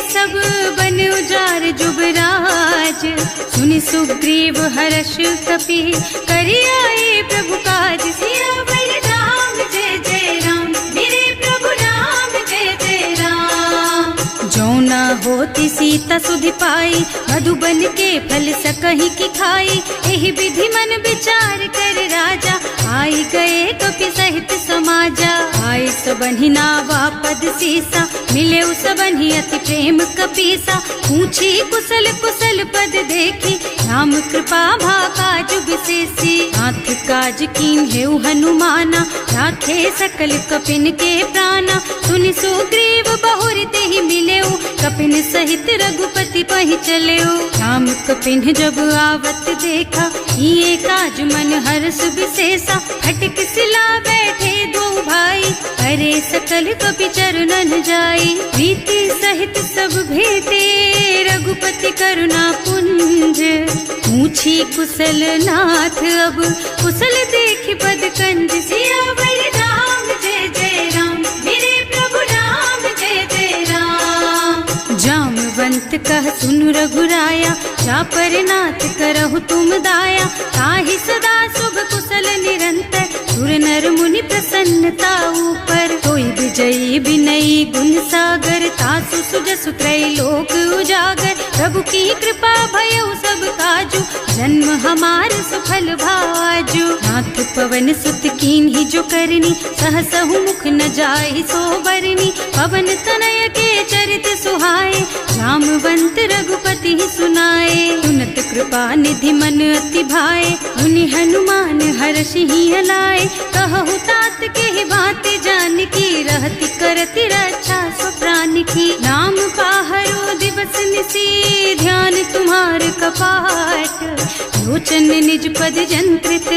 सब बन उजार जुबराज। सुनि सुग्रीव हर्ष कपि, करि आए प्रभु काज। सियावर राम जय जय राम, मेरे प्रभु राम जय जय राम। जो न होती सीता सुधि पाई, मधुबन के फल सकहि की खाई। एहि विधि मन विचार कर राजा, आई गए कपि सहित समाजा। आए सबहि नावा पद सीसा, मिले सबहि अति प्रेम कपीसा। पूछी कुशल कुशल पद देखी, राम कृपा भाका जुग विशेषी। नाथ काज कीन हेउ हनुमाना, राखे सकल कपिन के प्राणा। सुनि सुग्रीव बहुर तेहि मिलेउ, कपिन सहित रघुपति पहि चलेउ। राम कपिन जब आवत देखा, ये काज मन हर्ष विशेषा। हटक सिला बैठे दो भाई, अरे सकल कपि चरणन जाई। प्रीति सहित सब भेटे, रघुपति करुणा पुंज। पूछी कुशल नाथ अब, कुशल देखि पद कंज। सियावर राम जय जय राम, मेरे प्रभु राम जय जय राम। जामवंत कह सुनु रघुराया, जा पर नाथ करहु तुम दाया। ताहि सदा शुभ कुशल निरंतर, सुर नर मुनि प्रसन्नता ऊपर। कोई विजयी विनयी गुण सागर, तासु सुजसु त्रैलोक उजागर। प्रभु की कृपा भयउ सब काजू, जन्म हमार सुफल भाजू। नाथ पवन सुत कीन्ही जो करनी, सहसहु मुख न जाहि सो बरनी। पवन तनय के चरित सुहाए, जामवंत रघुपति सुनाए। सुनत कृपा निधि मन अति भाए, मुनि हनुमान हर्षि अलाए। कहु तात के बात जानकी, रहति करति रक्षा सो प्राण की। नाम पाहरो दिवस निसी, ध्यान तुम्हार कपाट। लोचन निज पद जंत्रित,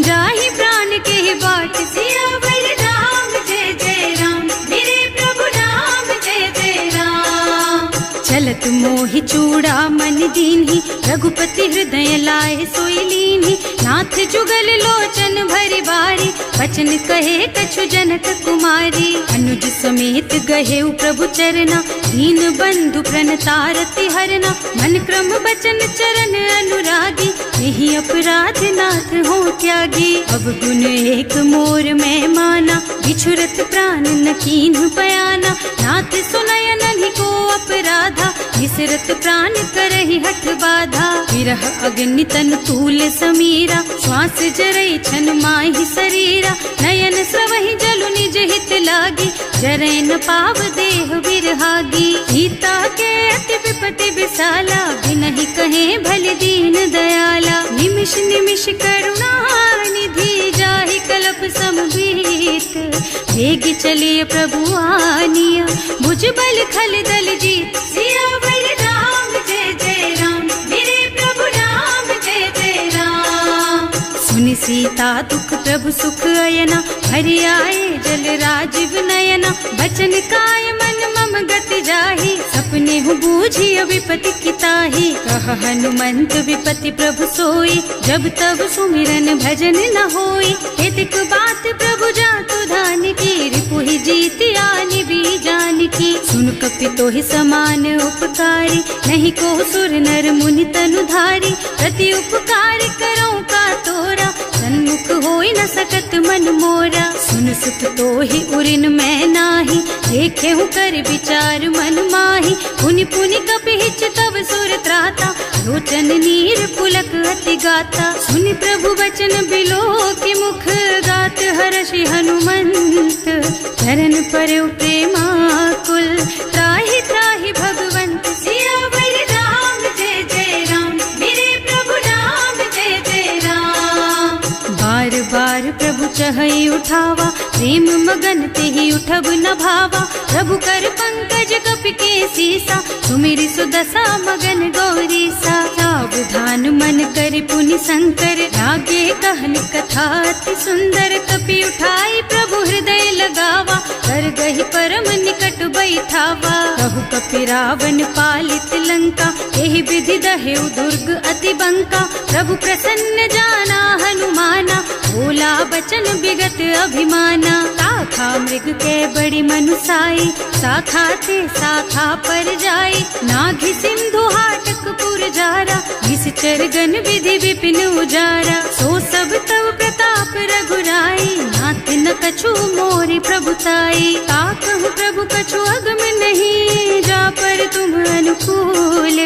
जाहि प्राण के बाट। सियावर राम जय जय राम, मेरे प्रभु राम जय जय राम। चलत मोहि चूड़ा मन दीन्ही, रघुपति हृदय लाए सोई लीन्ही। नाथ जुगल लोचन भरि बारी, बचन कहे कछु जनक कुमारी। अनुज समेत गहेउ प्रभु चरना, दीन बंधु प्रणतारति हरना। मन क्रम बचन चरण अनुरागी, यही अपराध नाथ हो त्यागी। अब गुण एक मोर मैं माना, बिछुरत प्राण न कीन्ह बयाना। नाथ सुनय नन्हि को अपराधा, विसरत प्राण करहि हठ बाधा। विरह अग्नि तन तूल समीरा, श्वास जरई छन माहि शरीरा। नयन स्रवहि जलु निज हित लागी, जरै न पाव देह बिरहागी। सीता के अति विपति विशाला, बिनहि कहे भल दीन दयाला। निमिष निमिष करुणा निधि, जाहि कल्प समबीत। वेग चलिए प्रभु आनिया, भुज बल खल दल जीत। सियावर राम जय जय राम, मेरे प्रभु राम जय जय राम। सुनि सीता दुख प्रभु सुख अयना, हरि आए जल राजीव नयना। बचन काय मन मम गति जाहि, सपने हूँ बूझी विपति किताही। कह हनुमंत विपति प्रभु सोई, जब तब सुमिरन भजन न होई। हेतिक बात प्रभु जातु धान की, रिपुहि जीति आनि भी जान की। सुन कपि तोहि समान उपकारी, नहीं को सुर नर मुनि तनु धारी। प्रति उपकार करो का तोरा, सन्मुख होई न सकत मन मोरा। सुन सुख तोहि उरिन मैं नाही, देखे हूँ कर विचार मन माही। पुनि पुनि कपिहिच तब सुर त्राता, लोचन नीर पुलक अति गाता। सुनि प्रभु वचन बिलो की मुख, गात हर्षि हनुमंत। चरण पर प्रेमाकुल, त्राहि त्राहि भगवंत। सियावर राम जय जय राम, मेरे प्रभु राम जय जय राम। बार बार प्रभु चहई उठावा, प्रेम मगन तेहि उठब न भावा। प्रभु कर पंकज कपि के सीसा, सुमिरि सुदशा मगन गौरीसा। सावधान मन कर पुनि शंकर, लागे कहन कथा अति सुंदर। कपि उठाई प्रभु हृदय लगावा, कर गहि परम निकट बैठावा। कहु कपि रावण पालित लंका, एहि विधि दहेउ दुर्ग अति बंका। प्रभु प्रसन्न जाना हनुमाना, बोला बचन विगत अभिमाना। शाखा मृग के बड़ी मनुसाई, शाखा ते शाखा पर जाई। नाघि सिंधु हाटक पुर जारा, निश्चर गण विधि विपिन उजारा। सो सब तव प्रताप रघुराई, नाथ न कछु मोरि प्रभुताई। ताकहु प्रभु कछु अगम नहीं, जा पर तुम अनुकूल,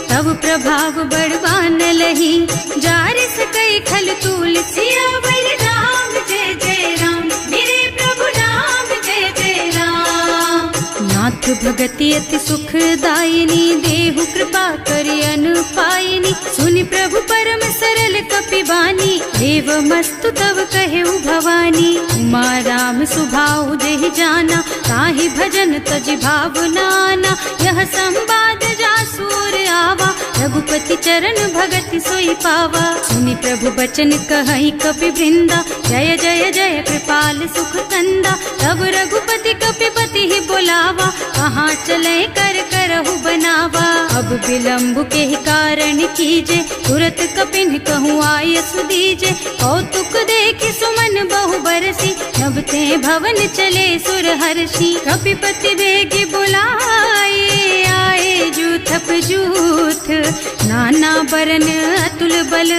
तब प्रभाव बड़वान लही, जार सकई खल तूल। सियावर राम जय जय राम, मेरे प्रभु राम जय जय राम। नाथ भगति अति सुखदायिनी, देहु कृपा करि अनुपायिनी। सुनि प्रभु परम सरल कपिबानी, एवमस्तु तव कहेउ भवानी। उमा राम सुभाउ जेहि जाना, ताहि भजन तजि भावनाना। यह संवाद जासूर आवा, रघुपति चरण भगति सोई पावा। सुनि प्रभु बचन कहई कपि वृंदा, जय जय जय कृपाल सुख कंदा। तब रघुपति कपिपति ही बोलावा, कहाँ चले कर करहु बनावा। अब विलंब के ही कारण कीजे, तुरत कपिन कहूँ आय सुदीजे। कौतुक देखि सुमन बहु बरसी, नभ ते भवन चले सुर हर्षि। कपिपति बेगी बुलाए, आए जूथप जूथ। नाना बरन अतुल बल,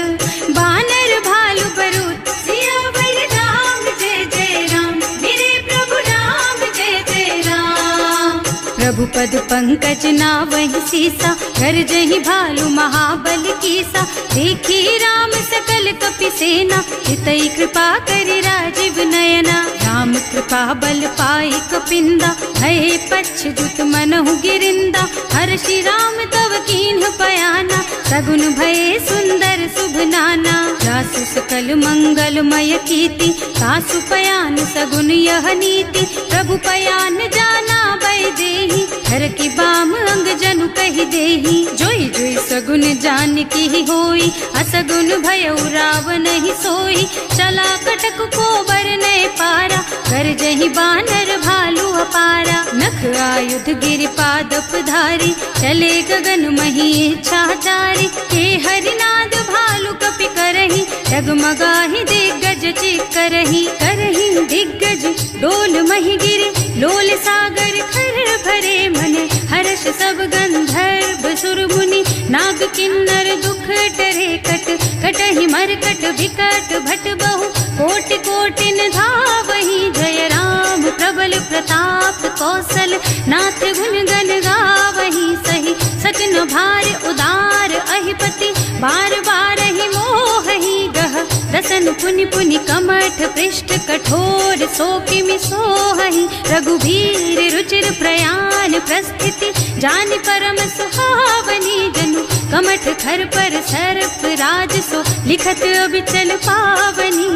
बानर भालु बरूथ। सियावर राम जय जय राम, मेरे प्रभु राम जय जय राम। प्रभु पद पंकज नावहि सीसा, कर जहि भालु महाबल कीसा। देखी राम सकल कपि सेना, हितई कृपा करि राजीव नयना। राम कृपा बल पाई कपिंदा, भये पच्छ्युत मनहु गिरिंदा। हर्षि राम तव कीन्ह पयाना, सगुन भये सुंदर शुभ नाना। जासु सकल मंगलमय कीर्ति, तासु पयान सगुन यह नीति। प्रभु पयान जाना बै देहि, हर की बाम अंग जनु कहि देहि। जोई जोई सगुन जान की होई, असगुन भयउ रावण ही सोई। चला कटक को बरनय पारा, कर जहि बानर भालु अपारा। नख आयुध गिरि पादप धारी, चले गगन मही इच्छाचारी। के हरिनाद भालु कपि करही, डगमगाहि दिग्गज चिक्करही। करही दिग्गज डोल मही गिरि, लोल सागर खर भरे मने। हर्ष सब गंधर्व सुर मुनि, नाग किन्नर दुख टरे कट। कटहि मरकट विकट भट बहु, कोटि कोटिन धावहि। जय राम प्रबल प्रताप कौशल, नाथ गुण गण गावहि। सही सकन भार उदार अहिपति, बार बार ही मोहहि गह। रसन पुनि पुनि कमठ पृष्ठ, कठोर सोकिमि सोहहि। रघुवीर रुचिर प्रयाण प्रस्थिति, जानि परम सुहावनी। जनु कमठ खर पर सर्प राज सो, लिखत अबिचल पावनी।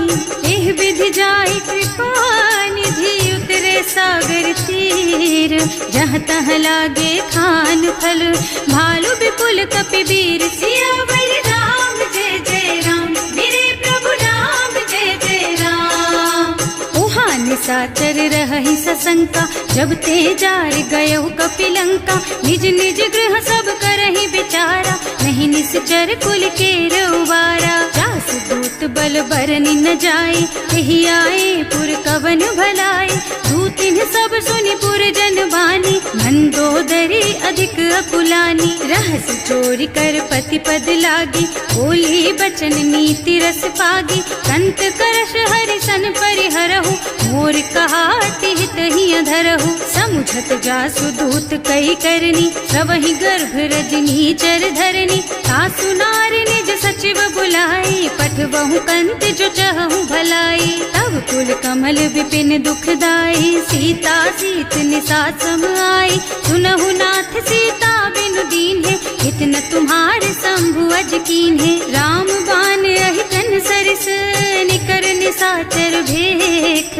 एह विधि जाहि कृपा निधि, उतरे सागर तीर। जहाँ तहाँ लागे खान फल, भालु विपुल कपि वीर। सियावर राम जय जय राम, मेरे प्रभु राम जय जय राम। उहाँ निशाचर रहहि सशंका, जब ते जार गयहु कपिलंका। निज निज गृह सब करहि विचारा, नहीं निश्चर कुल के रउबारा। जासु दूत बल बरनि न जाए, यही आए पुर कवन भलाए। दूतिन सब सुनि पुर जन बानी, मंदोदरी अधिक अकुलानी। रहस चोरी कर पति पद लागी, बोली बचन नीति रस पागी। संत करश हरि सन परिहरहु, मोर कहाति हित ही अधरहु। समुझत जासु दूत कई करनी, सबहि गर्भ रजनी चर धरनी। सासु नारी निज सचिव बुलाई, पठवहु कंत जो चहु भलाई। तब कुल कमल विपिन दुखदाई, सीता सीत निसा सम आई। सुनहु नाथ सीता बिनु दीन्हे, इतन तुम्हारे शंभु अज कीन्हे। राम बान अहितन सरिस, निकर निसाचर भेख।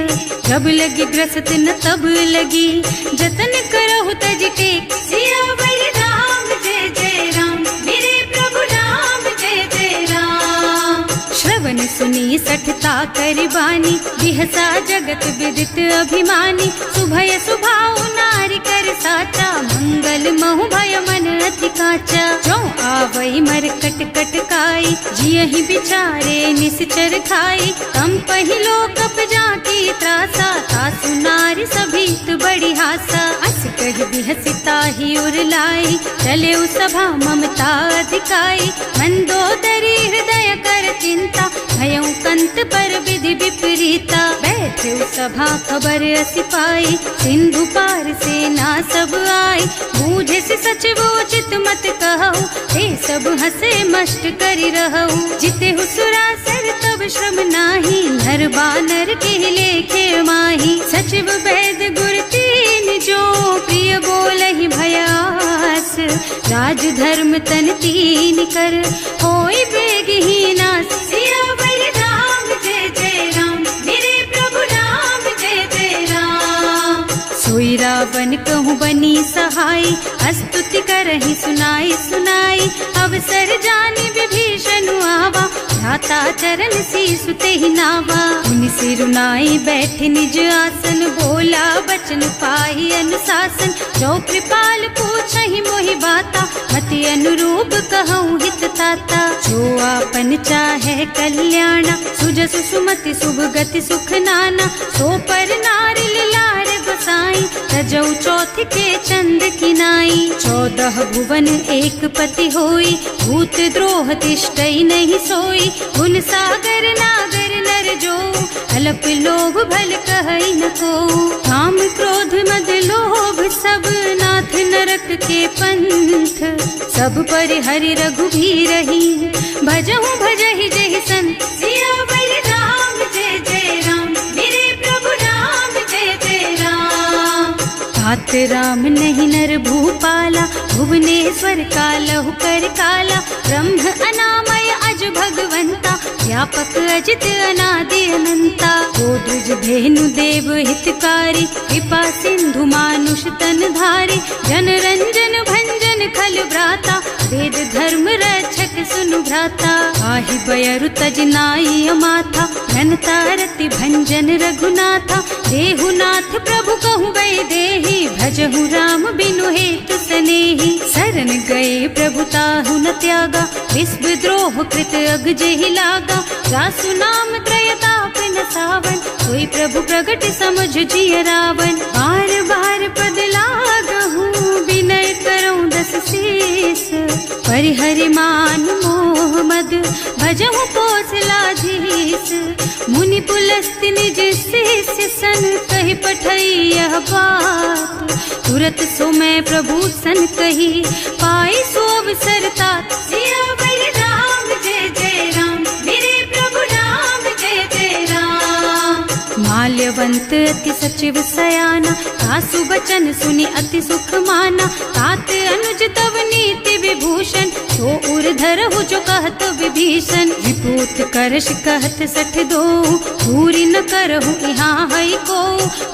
जब लगी ग्रसत न तब लगी, जतन करहु तज टेक। सियावर राम जय जय राम, मेरे प्रभु राम जय जय राम। श्रवण सुनी सठता करबानी, बिहसा जगत विदित अभिमानी। सुभय सुभाउ नारी कर साचा, मंगल महु भय मन अति काचा। जो आवई मरकट कटकाई, जियहि बिचारे निश्चर खाई। तम पहिलो कप जाकी त्रासा, तासु नारी सभीत बड़ी हासा। अस कहि बिहसिता ही उरलाई, चले सभा ममता अधिकाई। मंदोदरी हृदय कर चिंता, भयउ कंत पर विधि विपरीता। बैठे सभा खबर असी पाई, सिंधु पार सेना सब आई। बूझे से सचिवो चित मत कहऊ, हे सब हंसे मष्ट करी रहऊ। जिते हुसुरासर तब श्रम नाही, नर बानर के लेखे माही। सचिव वैद गुर तीन जो, प्रिय बोलहि भयास। राज धर्म तन तीन कर, होई बेगहीना। सियावर राम जय जय राम, मेरे प्रभु राम जय जय राम। सोई रावण कहूँ बनी सहाय, स्तुति करहि सुनाई सुनाई। अवसर जानी विभीषण आवा, भ्राता चरण शीसु तेहि नावा। मुनि सिरुनाई बैठे निज आसन, बोला बचन पाहि अनुशासन। जो कृपाल पूछहि मोहि बाता, मति अनुरूप कहूँ हित ताता। जो आपन चाहे कल्याणा, सुजसु सुमति शुभ गति सुख नाना। सो पर नारि लार गोसाई, तजौ चौथ के चंद किनाई। 14 भुवन एक पति होई, भूत द्रोह तिष्ठई नहीं सोई। गुण सागर नागर नर जो, अल्प लोभ भल कहई न को। काम क्रोध मद लोभ सब, नाथ नरक के पंथ। सब पर हरि रघुबीरहि, भजहु भजहि जहि संत। सियावर राम जय जय राम, मेरे प्रभु राम जय जय राम। तात राम नहीं नर भूपाला, भुवनेश्वर कालहु कर काला। ब्रह्म अनामय अज भगवंता, व्यापक अजित अनादि अनंता। गोद्रुज धेनु देव हितकारी, कृपा सिंधु मानुष तन धारी। जन रंजन भंजन खल भ्राता, वेद धर्म रक्षक सुनु भ्राता। आहि बयरु तज नाई अमाथा, घनता रति भंजन रघुनाथा। देहुनाथ प्रभु कहूँ वैदेही, भजहु राम बिनु हेतु सनेही। शरण गए प्रभु ताहु न त्यागा, विश्व द्रोह कृत अग जेहि लागा। जासु नाम त्रयताप न सावन, सोई प्रभु प्रगट समझ जिय रावण। बार बार पद लागहु, विनय करऊँ दस शीस। परिहरि मान मोह मद, भजहु कौशलाधीश। मुनि पुलस्त्य निज शिष्य सन, कहि पठई यह बात। तुरत सो मैं प्रभु सन कही, पाई सो अवसर तात। सियावर राम जय जय राम, मेरे प्रभु राम जय जय राम। माल्यवंत अति सचिव सयाना, तासु बचन सुनि अति सुख माना। तात अनुज तव नीति विभूषण, सो उर धरहु जो कहत विभीषण। विभूत करश कहत 62, पूरी न करहु यहाँ हई को।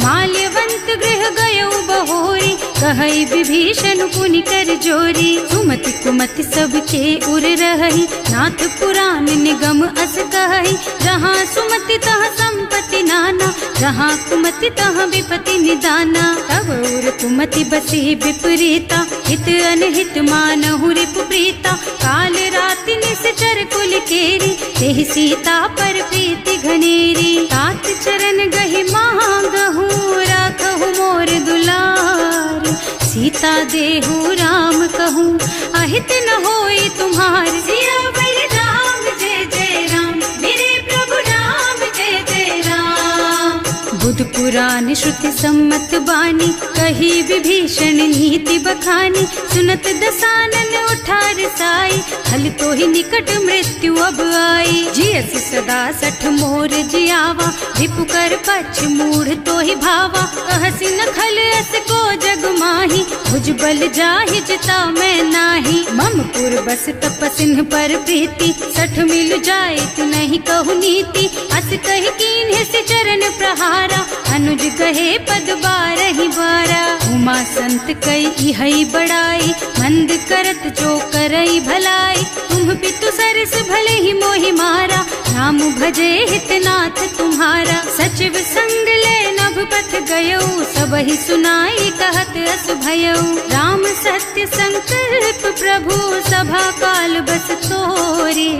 माल्यवंत गृह गयउ बहोरी, कहई विभीषण पुनि कर जोरी। सुमति कुमति सबके उर रहई, नाथ पुराण निगम अस कहई। जहाँ सुमति तहाँ संपत्ति नाना, जहाँ कुमति तहाँ विपत्ति निदाना। तब उर कुमति बसी विपरीता, हित अनहित मानहु रिपु प्रीता। काल राति निश्चर कुल केरी, तेहि सीता पर प्रीति घनेरी। तात चरण गहि मांगहु, राखहु मोर दुलार। सीता देहु राम कहूँ, अहित न होई तुम्हार। सियावर राम जय जय राम, मेरे प्रभु राम जय जय राम। बुध पुराण श्रुति सम्मत बानी, कही विभीषण नीति बखानी। सुनत दसानन उठार साई, हल तो ही निकट मृत्यु अब आई। जियसि सदा 60 मोर जियावा, रिपु कर पक्ष मूढ़ तो ही भावा। कहसि न खल अस को जग माही, भुज बल जाहि जिता मैं नाही। मम पुर बस तपसिन्ह पर प्रीति, 60 मिल जाए तु नहीं कहु नीति। अस कहि कीन्ह से चरण प्रहारा, अनुज कहे पद 12 बारा। उमा संत कई हई बड़ाई, मंद करत जो करई भलाई। तुम पितु सरस भले ही मोहि मारा, नाम भजे हितनाथ तुम्हारा। सचिव संग ले नभ पथ गयो, सबहि सुनाई कहत अस भयो। राम सत्य संकल्प प्रभु, सभा काल बस तोरे।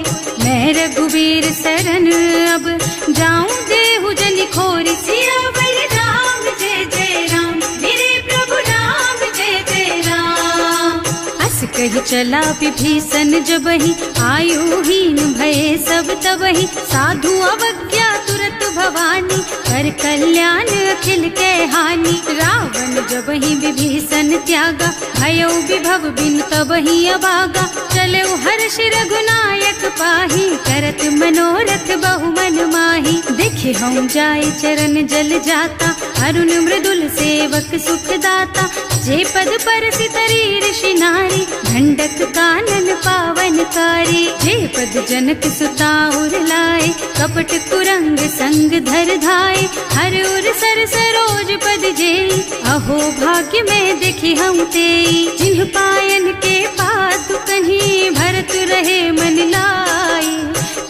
मैं रघुवीर शरण अब, जाऊं देहु जनि खोरी। सियावर राम जय जय राम, मेरे प्रभु राम जय जय राम। अस कही चला विभीषण जबहि, आयुहीन भये सब तबहि। साधु अवज्ञा तुरत भवानी, कर कल्याण अखिल के हानि। रावण जब ही विभीषण त्यागा, भयो विभव बिन तब ही अभागा। चले हर्ष रघुनायक पाही, करत मनोरथ बहु मन माही। देखे हम जाय चरण जल जाता, अरुण मृदुल सेवक सुख दाता। जे पद पर सितरी ऋषि नारी, ढंडक कानन पावनकारी। जे पद जनक सुता उर लाए, कपट कुरंग संग धर धाये। हर उर सर सरोज पद जेई, अहो भाग्य में देखी हम तेई। जिन्ह पायन के पातु कहीं, भरत रहे मन लाई।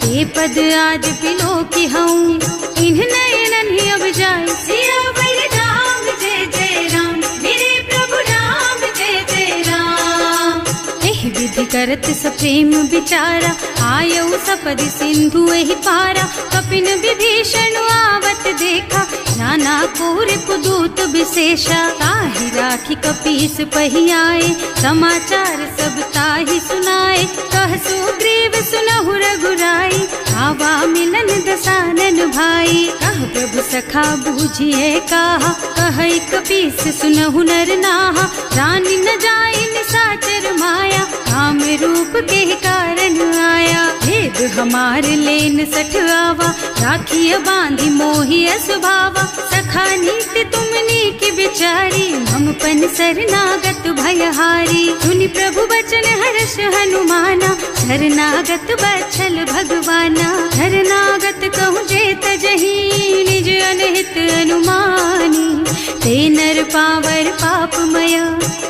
ते पद आज बिलो की हूँ, इन्ह नयनन ही अब जाए। सियावर राम जय जय राम, मेरे प्रभु राम जय जय राम। एहि विधि करत सप्रेम विचारा, आयऊ सपदि सिंधु एहि पारा। कपिन विभीषण आवत देखा, नाना कोर कुदूत विशेषा। ताहि राखी कपीस पही आए, समाचार सब ताहि सुनाए। कह सुग्रीव सुनहु रघुराई, आवा मिलन दसानन भाई। कह प्रभु सखा बूझिए काहा, कहै कपीस सुनहु नर नाहा। रानी न जाय निशाचर माया, काम रूप के कारण आया। भेद हमार लेन सठ आवा, राखिय बांधी मोहि स्वभावा। सखा नीति तुमनी की बिचारी, हम पन शरणागत भयहारी। सुनि प्रभु बचन हर्ष हनुमाना, शरणागत बछल भगवाना। शरणागत कहूँ जेत जही, निज अनहित अनुमानी। ते नर पावर पापमय,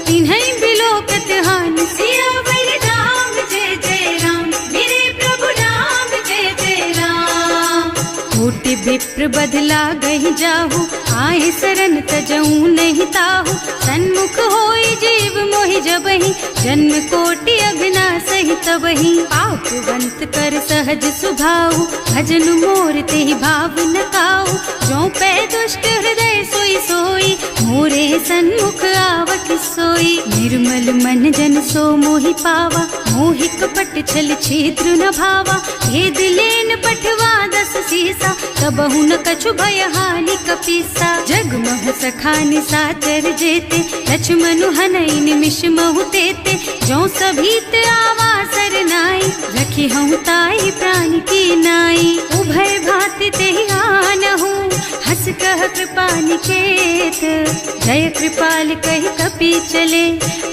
तिन्है बिलोकत हानि। सियावर राम जय जय राम, मेरे प्रभु राम जय जय राम। कोटि विप्र बदला गहि जाहु, आए शरण तजऊ नहीं ताहु। सन्मुख होई जीव मोहि जबहि, जन्म कोटि अघनासहि तबहि। पापवंत कर सहज सुभाऊ, भजन मोर तेहि भाव न काऊ। जो पै दुष्ट हृदय सोई सोई, मोरे सन्मुख आवत सोई। निर्मल मन जन सो मोहि पावा, मोहि कपट छल छिद्र न भावा। भेद लेन पठवा दस सीसा, कबहु न कछु भय हानि कपीसा। जगमोह सखा निशाचर जेते, लक्ष्मण हनई निमिष महु तेते। जो सभीत आवा सरनाई, रखी हूँ ताई प्राण की नाई। उभय भांति तेहि आनहु, हस कह कृपा निकेत। जय कृपाल कहि कपि चले,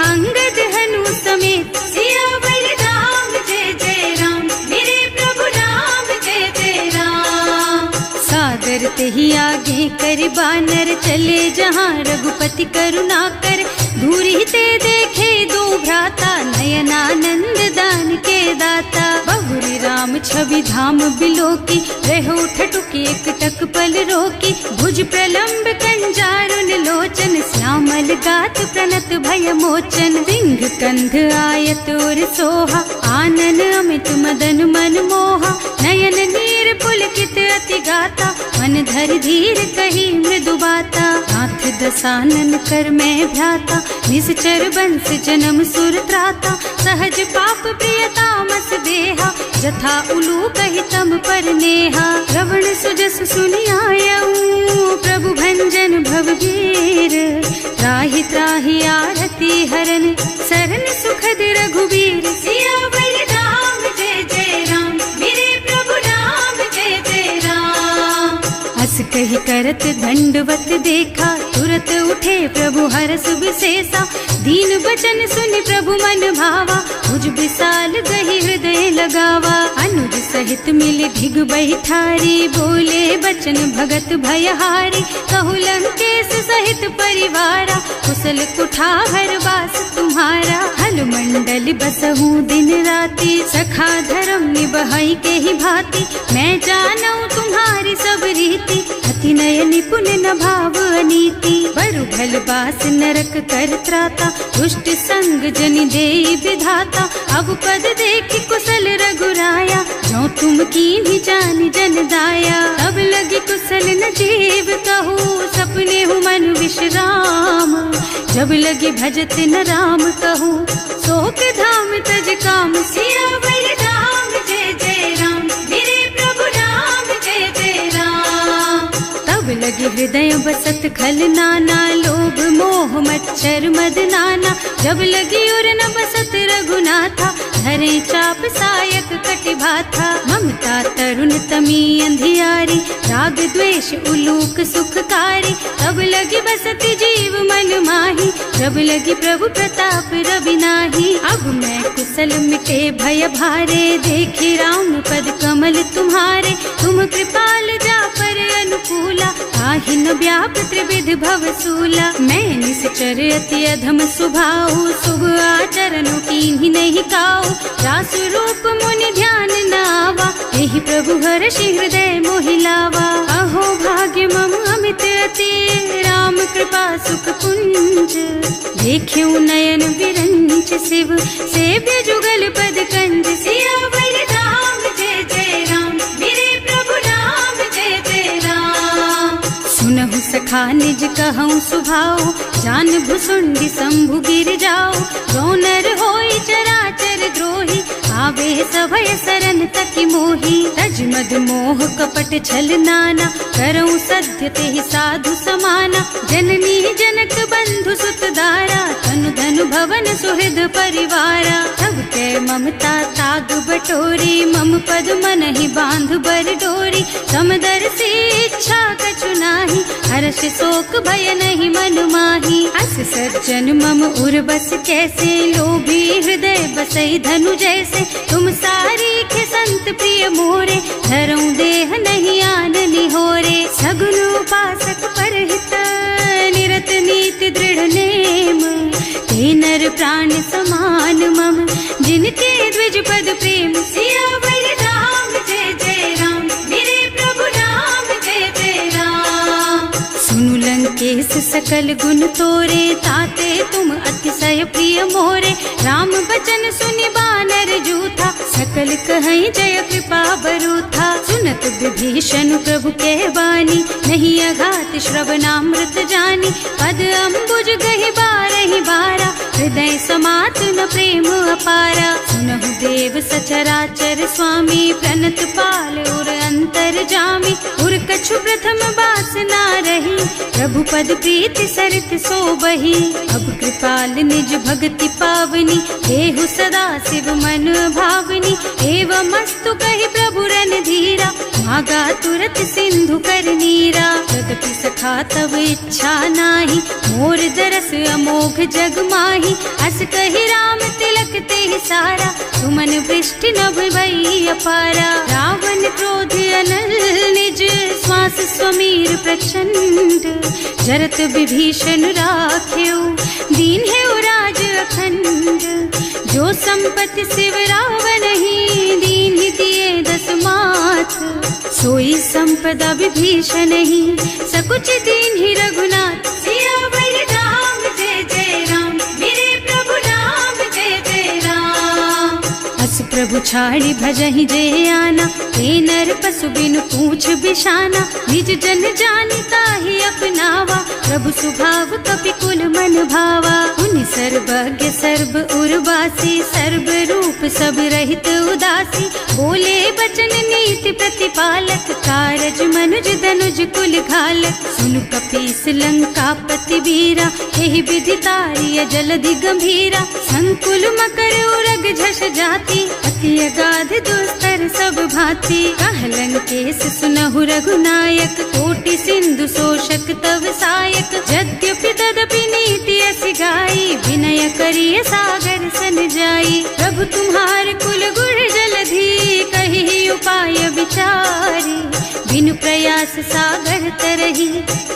अंगद हनु समेत। सियावर राम जय जय राम, मेरे प्रभु राम जय जय राम। सादर तेहि आगे कर बानर, चले जहाँ रघुपति करुणा कर। दूरी ते देखे दो भ्राता, नयनानंद दान के दाता। बहुरी राम छवि धाम बिलोकी, रहो ठटुकी एक टक पल रोकी। भुज प्रलंब कंजारुन लोचन, श्यामल गात प्रणत भय मोचन। सिंह कंध आयत और सोहा, आनन अमित मदन मन मोहा। नयन नीर पुलकित अति गाता, मन धर धीर कही मृदु बाता। नाथ दसानन कर मैं भ्राता, निश्चर बंस जन्म सुर त्राता। सहज पाप प्रियता मस देहा, जथा उलू कहि तम पर नेहा। श्रवण सुजस सुनि आयऊ, प्रभु भंजन भवगीर। त्राहि त्राहि आरती हरन, सरन सुखद रघुबीर। सियावर राम जय जय राम, मेरे प्रभु राम जय जय राम। हस कहि करत दंडवत देखा, तुरत उठे प्रभु हरस विशेषा। दीन बचन सुनि प्रभु मन भावा, भुज विशाल गहि हृदय लगावा। अनुज सहित मिल धिग बैठारी, बोले बचन भगत भयहारी। कहु लंकेश सहित परिवारा, कुशल कुठार वास तुम्हारा। हल मंडल बसहु दिन राति, सखा धर्म निबहई के ही भांति। मैं जानऊ तुम्हारी सब रीति, अति नय निपुण न भाव अनीति। बरु भल बास नरक कर त्राता, दुष्ट संग जनि देई विधाता। अब पद देखि कुशल रघुराया, जो तुम कीन्ही जानि जन दाया। अब लगी कुशल न जीव कहू, सपने हूँ मन विश्राम। जब लगी भजत न राम कहू, शोक धाम तज काम। सियावर राम जय जय राम, मेरे प्रभु राम जय जय राम। लगी हृदय बसत खल नाना, लोभ मोह मच्छर मद नाना। जब लगी उर न बसत रघुनाथा, धरे चाप सायक कटिभाथा। ममता तरुण तमी अंधियारी, राग द्वेष उलूक सुखकारी। तब लगी बसत जीव मन माही, जब लगी प्रभु प्रताप रवि नाही। अब मैं कुशल मिटे भय भारे, देखे राम पद कमल तुम्हारे। तुम कृपाल जा पर अनुकूला, ताहि न व्याप त्रिविध भव सूला। मैं निश्चर अति अधम सुभाऊ, शुभ आचरणों कीन्ही नहीं काऊ। रास रूप मुनि ध्यान न आवा, यही प्रभु हर्षि हृदय मोहि लावा। अहो भाग्य मम अमित अति, राम कृपा सुख पुंज। देख्यु नयन विरंच शिव, सेव्य जुगल पद कंज। सियावर राम जय जय राम, मेरे प्रभु राम जय जय राम। सुनहु सखा निज कहूँ सुभाऊ, जान भुसुंडी शंभु गिर जाओ। जो नर होई चराचर द्रोही, आवे सभय सरन तकी मोही। तज मद मोह कपट छल नाना, करऊँ सत्य तेहि साधु समाना। जननी जनक बंधु सुत दारा, तनु धनु भवन सुहृद परिवारा। तब कै ममता ताग बटोरी, मम पद मन ही बांध बर डोरी। समदर्शी इच्छा कछु नाही, हर्ष शोक भय नहीं मन माही। अस सज्जन मम उर बस कैसे, लोभी हृदय बसई धनु जैसे। तुम सारी के संत प्रिय मोरे, धरऊं देह नहीं आन निहोरे। सगुन उपासक परहित, निरत नीति दृढ़ नेम। ते नर प्राण समान मम, जिनके द्विज पद प्रेम। सियावर राम जय जय राम, मेरे प्रभु राम जय जय राम। सुनु लंकेश सकल गुण तोरे, ताते तुम अतिशय प्रिय मोरे। राम बचन सुनि बानर जूथा, सकल कहई जय कृपा बरूथा। सुनत विभीषण प्रभु के बानी, नहीं अघात श्रवणामृत जानी। पद अम्बुज गहि बारहि बारा, हृदय समात न प्रेम अपारा। सुनहु देव सचराचर स्वामी, प्रणत पाल उर अंतर जामी। उर कछु प्रथम बासना रही, प्रभु पद प्रीति सरित सोबही। अब कृपाल निज भक्ति पावनी, देहु सदा शिव मन भावनी। एवं मस्तु कहि प्रभु रन धीरा, मागा तुरत सिंधु कर नीरा। यद्यपि सखा तब इच्छा नाही, मोर दरस अमोघ जग माही। अस कहि राम तिलक तेहि सारा, सुमन वृष्टि नभ भई अपारा। रावण क्रोध अनल निज, श्वास स्वमीर प्रचंड। जरत विभीषण राख्यो, दीन है राज अखंड। जो संपत्ति शिव रावण ही, दीन दिए दस मात। सोई संपदा विभीषण ही, सकुच दीन ही रघुनाथ। सियावर राम जय जय राम, मेरे प्रभु राम जय जय राम। अस प्रभु छाड़ी भजहि जे आना, ते नर पशु बिनु पूछ बिशाना। निज जन जानिता ही अपनावा, प्रभु सुभाव कपि कुल मन भावा। उनि सर्वज्ञ सर्व उर्वासी, सर्व रूप सब रहित उदासी। बोले बचन नीति प्रतिपालक, कारज मनुज धनुज कुल घालक। सुनु कपीस लंकापति वीरा, यही विधि तारिय जलधि गंभीरा। संकुल मकर उरग झष जाति, अति अगाध दुस्तर सब भांति। कह लंकेश सुनहु रघुनायक, कोटि सिंधु शोषक तव सायक। यद्यपि तदपि नीति अस गाई, विनय करिय सागर सन जाई। प्रभु तुम्हार कुल गुण जलधि, कहि उपाय विचारी। बिनु प्रयास सागर तरही,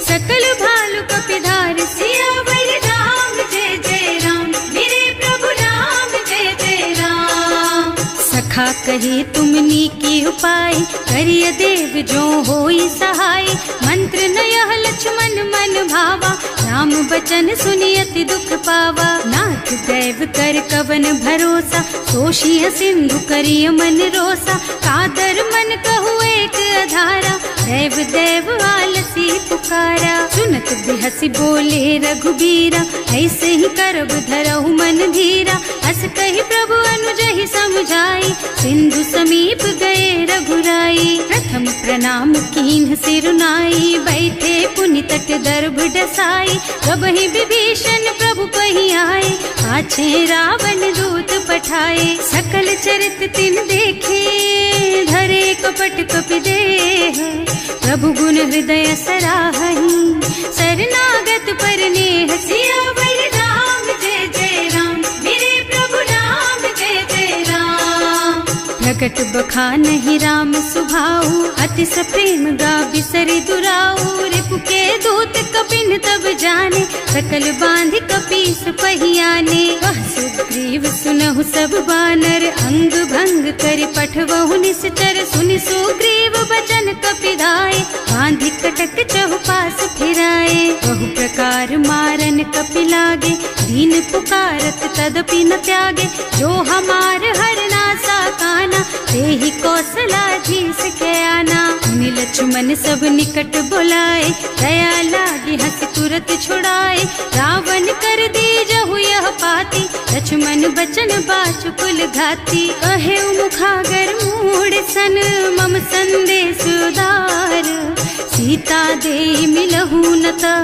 सकल भालु कपिधार। सियावर राम जय जय राम, मेरे प्रभु राम जय जय राम। सखा कही तुमनी की उपाय, करिय देव जो होई सहाय। मंत्र नयह लक्ष्मण मन भावा, राम बचन सुनि अति दुख पावा। नाथ दैव कर कवन भरोसा, सोषिय सिंधु करिय मन रोसा। कादर मन कहु एक अधारा, दैव दैव आलसी पुकारा। सुनत बिहसी बोले रघुबीरा, ऐसे ही करब धरहु मन धीरा। अस कही प्रभु अनुजहि समझाई, सिंधु समीप गए रघुराई। प्रथम प्रणाम कीन्ह सिरुनाई, बैठे पुनि तट दर्भ डसाई। जब ही विभीषण प्रभु पही आए, पाछे रावण दूत पठाए। सकल चरित तिन देखे, धरे कपट कपि देह। प्रभु गुण हृदय सराहहि, शरणागत पर नेह। सियावर राम जय जय राम, मेरे प्रभु राम जय जय राम। प्रगट बखानहि राम सुभाऊ, अति सप्रेम गा बिसरि दुराऊ। रिपु के दूत कपिन तब जाने, सकल बांध कपीस पहियाने। वह सुग्रीव सुनहु सब बानर, अंग भंग करि पठवहु निश्चर। सुनि सुग्रीव बचन कपिदाए, बांधि कटक चहुपास फिराए। बहु प्रकार मारन कपि लागे, दीन पुकारत तदपि न त्यागे। जो हमार हरनासा काना, तेहि कौशलाधीश के आना। मुनि लक्ष्मण सब निकट बुलाए, दया लागी हंस तुरत छुड़ाए। रावण कर दीजहु यह पाती, लक्ष्मण बचन बाचुकुल घाती। कहे मुखागर मूढ़ सन, मम संदेश उदार। सीता दे मिलहु न ता,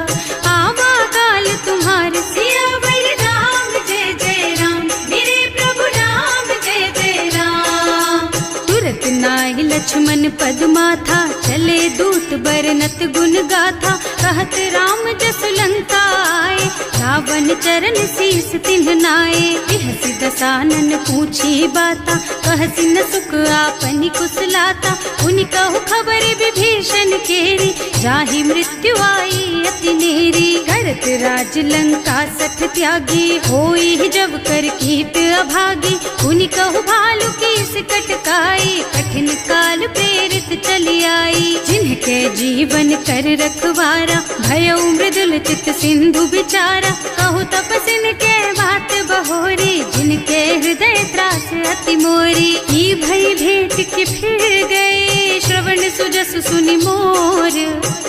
आवा काल तुम्हार। सियावर राम जय जय राम, मेरे प्रभु राम जय जय राम। तुरत नाहि लक्ष्मण पद माथा, चले दूत बरनत गुण गाथा। कहत राम जस लंका आए, रावण चरण शीस तिन्ह नाए। बिहसि दसानन पूछी बाता, कहसि न सुख आपनि कुशलाता। उनि कहु खबर विभीषण केरी, जाहि मृत्यु आई अति नेरी। करत राज लंका सठ त्यागी, होई जब कर कीट अभागी। उनि कहु भालु कीस कटकाई, कठिन काल प्रेरित चली आई। जिनके जीवन कर रखवारा, भयउ मृदुल चित सिंधु बिचारा। कहु तपसिन के बात बहोरी, जिनके हृदय त्रास अति मोरी। ई भई भेंट कि फिर गए, श्रवण सुजस सुनि मोर।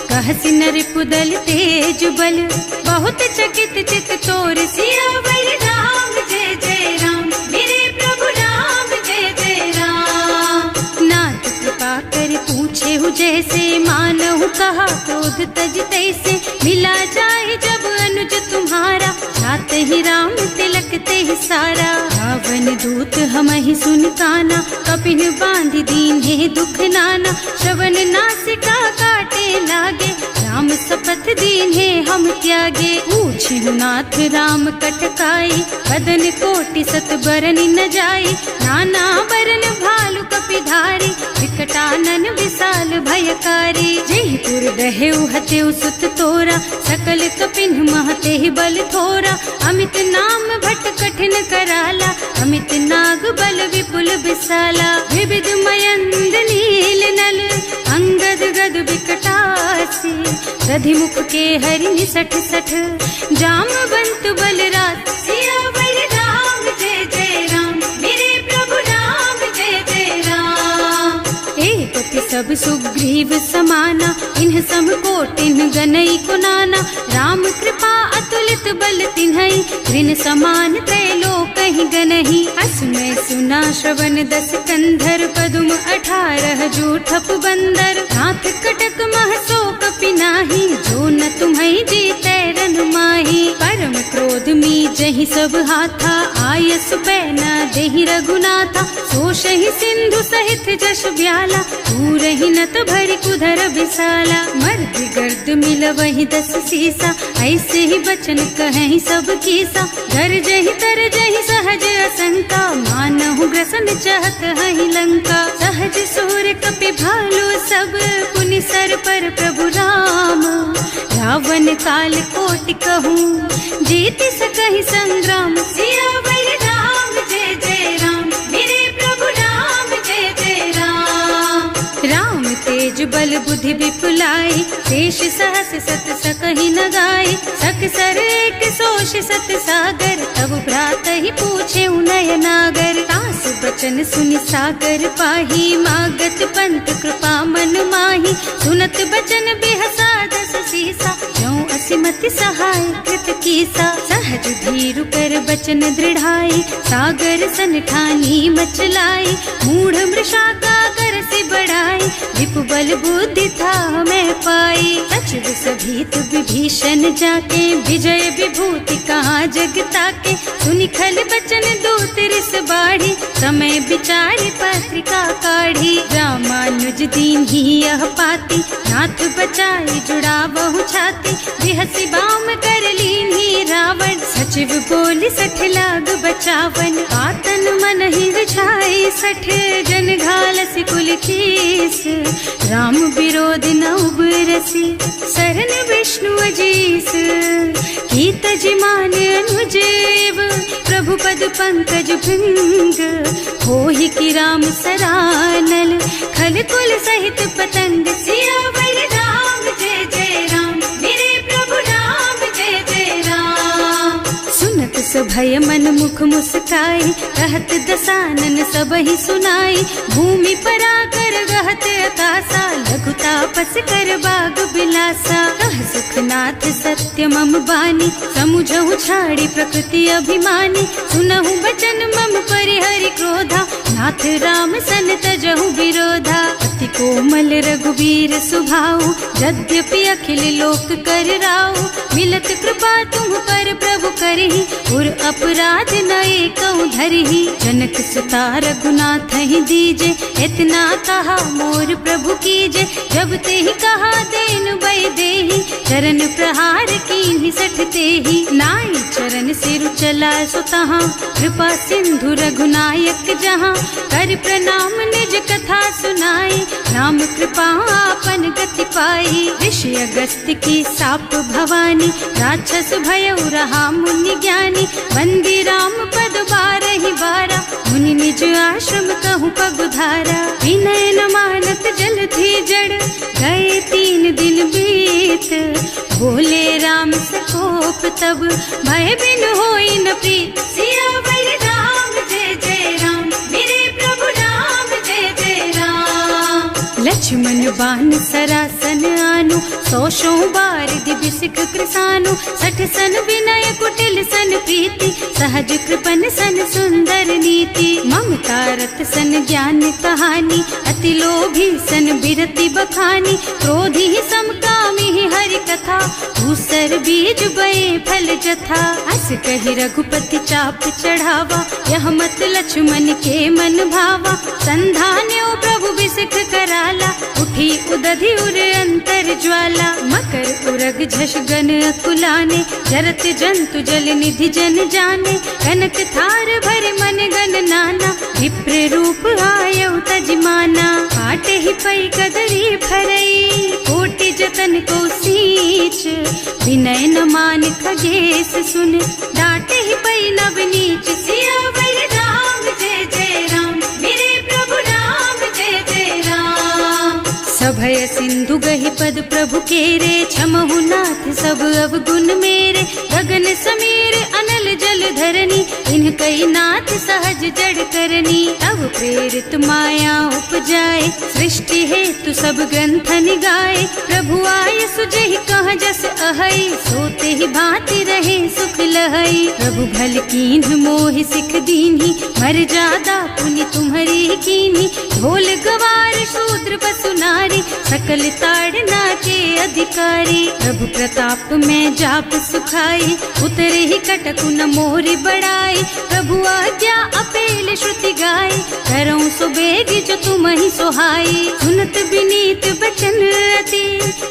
कहसि नरिपुदल तेज बल, बहुत चकित चित तोर। सियावर राम जय जय राम, मेरे प्रभु राम जय जय राम। नाथ कृपा कर पूछे हु जैसे, मानहु कहा क्रोध तज तैसे। मिला जाए जब अनुज तुम्हारा, जात ही राम तिलक ते ही सारा। रावण दूत हमहि सुन काना, कपिन बांधि दीन्हे दुख नाना। श्रवण नासिका काटे लागे, राम शपथ दीन्हे हम त्यागे। पूछिहु नाथ राम कटकाई, बदन कोटि सत बरनि न जाई। नाना बरन भालु कपिधारी, विकटानन विशाल भयकारी। जयपुर दहेउ हतेउ सुत तोरा, सकल कपिन महते ही बल थोरा। अमित नाम भट कठिन कराला, अमित नाग बल विपुल विशाला। विविध मयंद नील नल, अंगद गद विकटासी। दधि मुख के हरि निसठ सठ, जामवंत बलराज। सियावर राम जय जय राम, मेरे प्रभु राम जय जय राम। एक सब सुग्रीव समाना, इन्ह सम कोटिन गनई को नाना। राम कृपा अतुलित बल तिन्हई, ऋण समान त्रैलोकहि गनहि। असमय सुना श्रवण दस कंधर, पदुम 18 जूठप बंदर। नाथ कटक मह सो कपि नाही, जो न तुम्हई जीतै रन माही। परम क्रोध मी जहि सब हाथा, आयस बैना देहि रघुनाथा। सोषहि सिंधु सहित जश ब्याला, पूरहि नत भरि कुधर विशाला। मर्द गर्द मिलवहि 10 सीसा, ऐसे ही बचन कहें सब कीसा। गरजहि तरजहि सहज असंका, मानहु ग्रसन चहत हहि लंका। सहज सूर कपि भालु सब, पुनि सर पर प्रभु राम। रावण काल कोटि कहूँ, जीति सकहि संग्राम। सियावर राम जय जय राम, मेरे प्रभु राम जय जय राम। राम तेज बल बुद्धि विपुलाई, शेष सहस सत सकहि न गाय। सक सर एक सोष सत सागर, तब भ्रात ही पूछे उनय नागर। तास बचन सुनि सागर पाही, मागत पंत कृपा मन माही। सुनत बचन बिहसा 10 सीसा, ज्यों असिमति सहाय कृत कीसा। सहज धीरु कर बचन दृढ़ाई, सागर सन ठानी मचलाई। मूढ़ मृषा का कर सि बढ़ाई, विपुबल बुद्धि था मैं पाई। सचिव सभीत विभीषण जाके, विजय विभूति कहाँ जगता के। सुनि खल बचन दूत रिस बाढ़ी, समय विचारी पत्रिका काढ़ी। रामानुज दीन ही यह पाती, नाथ बचाई जुड़ा बहु छाती। बिहसी बाम कर लीन्ही रावण, सचिव बोली 60 लाग बचावन। आतन मन ही विछाई 60, जन घालस कुल कीस। राम विरोध न उबरसी, शरण विष्णु अजीस। कीत जिमान अनुजेव, प्रभु पद पंकज भृंग। होहि की राम सरानल, खल कुल सहित पतंग। सियावर राम जय जय राम, मेरे प्रभु राम जय जय राम। सुनत सभय मन मुख मुस्काई, कहत दसानन सबहि सुनाई। भूमि पराकर गहत आकाशा, लघु तापस कर बाग बिलासा। कह सुखनाथ सत्य मम बानी, समुझहु छाड़ी प्रकृति अभिमानी। सुनहु बचन मम परिहरि क्रोधा, नाथ राम सन तजहु विरोधा। अति कोमल रघुवीर सुभाऊ, यद्यपि अखिल लोक कर राऊ। मिलत कृपा तुम पर प्रभु करहि, उर अपराध न एकहु धरहि। जनक सुता रघुनाथ ही दीजे, इतना कहा मोर प्रभु कीजे। जब ते ही कहा देन बय देहि, चरण प्रहार कीन्हि 60 तेहि। नाई चरण सिरु चला सुतहाँ, कृपा सिंधु रघुनायक जहाँ। कर प्रणाम निज कथा सुनाई, राम कृपा आपन गति पाई। ऋषि अगस्त्य की साप भवानी, राक्षस भयउ रहा मुनि ज्ञानी। बंदी राम पद बारहि बारा, मुनि निज आश्रम कहूँ पगुधारा। विनय न मानत जल थी जड़, गए 3 दिन बीत। बोले राम सकोप तब, भय बिन होई न प्रीत। सियावर राम जय जय राम, मेरे प्रभु राम जय जय राम। लक्ष्मण बान सरासन आनु, 100 बार दिव्य सिख कृसानु। 60 सन विनय कुटिल सन प्रीति, सहज कृपन सन सुंदर नीति। ममता रत सन ज्ञान कहानी, अति लोभी सन बिरति बखानी। क्रोधी ही समकामी ही हरि कथा, दूसर बीज बये फल जथा। अस कहि रघुपति चाप चढ़ावा, यह मत लक्ष्मण के मन भावा। संधान्यो प्रभु बिसिख कराला, उठी उदधि उर अंतर ज्वाला। मकर उरग झष गन अकुलाने, जरत जंतु जल निधि जन जाने। कनक थार भर मन गन नाना, विप्र रूप आयउ तजमाना। काटे ही पै कदरी फरई, कोटि जतन को सींच। विनय न मान खगेश सुन, डांटे ही पै नव नीच। सियावर राम जय जय राम, मेरे प्रभु राम जय जय राम। सभय सिंधु गहि पद प्रभु केरे, क्षमहु नाथ सब अवगुण मेरे। गगन समीर अनल जल धरनी, इन्ह कई नाथ सहज जड़ करनी। तब प्रेरित माया उपजाए, सृष्टि हेतु सब ग्रंथन गाए। प्रभु आय सुजहि कह जस अहै, सोते ही भांति रहे सुख लहै। प्रभु भल कीन्ह मोहि सिख दीन्ही, मर जादा पुनि तुम्हरी कीन्ही। ढोल गवार शूद्र पशु नारी, सकल ताड़ना के अधिकारी। प्रभु प्रताप में जाप सुखाई, उतरे ही कटकु न मोरी बड़ाई। प्रभु आज्ञा अपेल श्रुति गाय, करऊं सुबेग जो तुम ही सोहाई। सुनत विनीत बचन अति,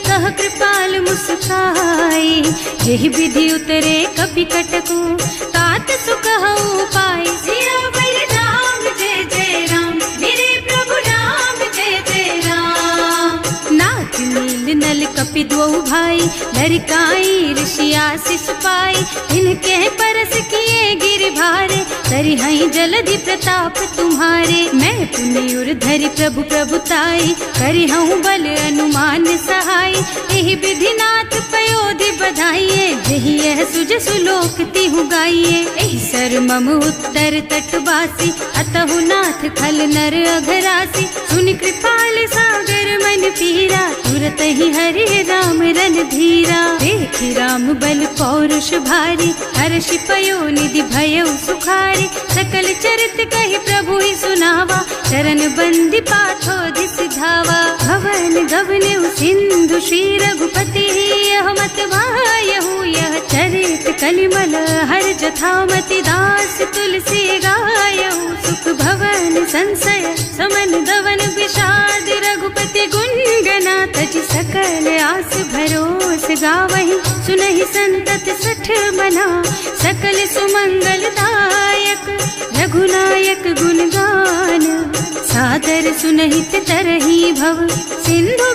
कह कृपाल मुस्काई। यही विधि उतरे कपि कटकु, तात सुकहु पाई। सियावर राम जय जय राम, मेरे प्रभु राम जय जय राम। नाथ नील नल कपि द्वौ भाई, लरिकाई ऋषि आशीष पाई। इनके परस किए गिर भारे, तरि हई जलधि प्रताप तुम्हारे। मैं पुनि उर धरि प्रभु प्रभुताई, करि हूँ बल अनुमान सहाय। यही विधि नाथ पयोधि बधाइए, यही यह सुज सुलोक तिहु गाइए। एहि सर मम उत्तर तटवासी, अतहु नाथ खल नर अघरासी। सुनि कृपाल सागर मन पीरा, तुरत तही हरे राम रणधीरा। देखि राम बल पौरुष भारी, हर्षि पयो निधि भयउ सुखारी। सकल चरित कहि प्रभु ही सुनावा, चरण बंदी पाथो दिस धावा। भवन गवनेउ सिंधु श्री रघुपति, यह मत वायहु यह चरित कलिमल हर जथामति। दास तुलसी गायहु, सुख भवन संशय समन दवन विषाद। रघुपति गुण गना तज सकल आस भरोस गावहि। सुनहि संतत सठ मना, सकल सुमंगल दायक। रघुनायक गुण गान, सादर सुनहित तरही भव। सिंधु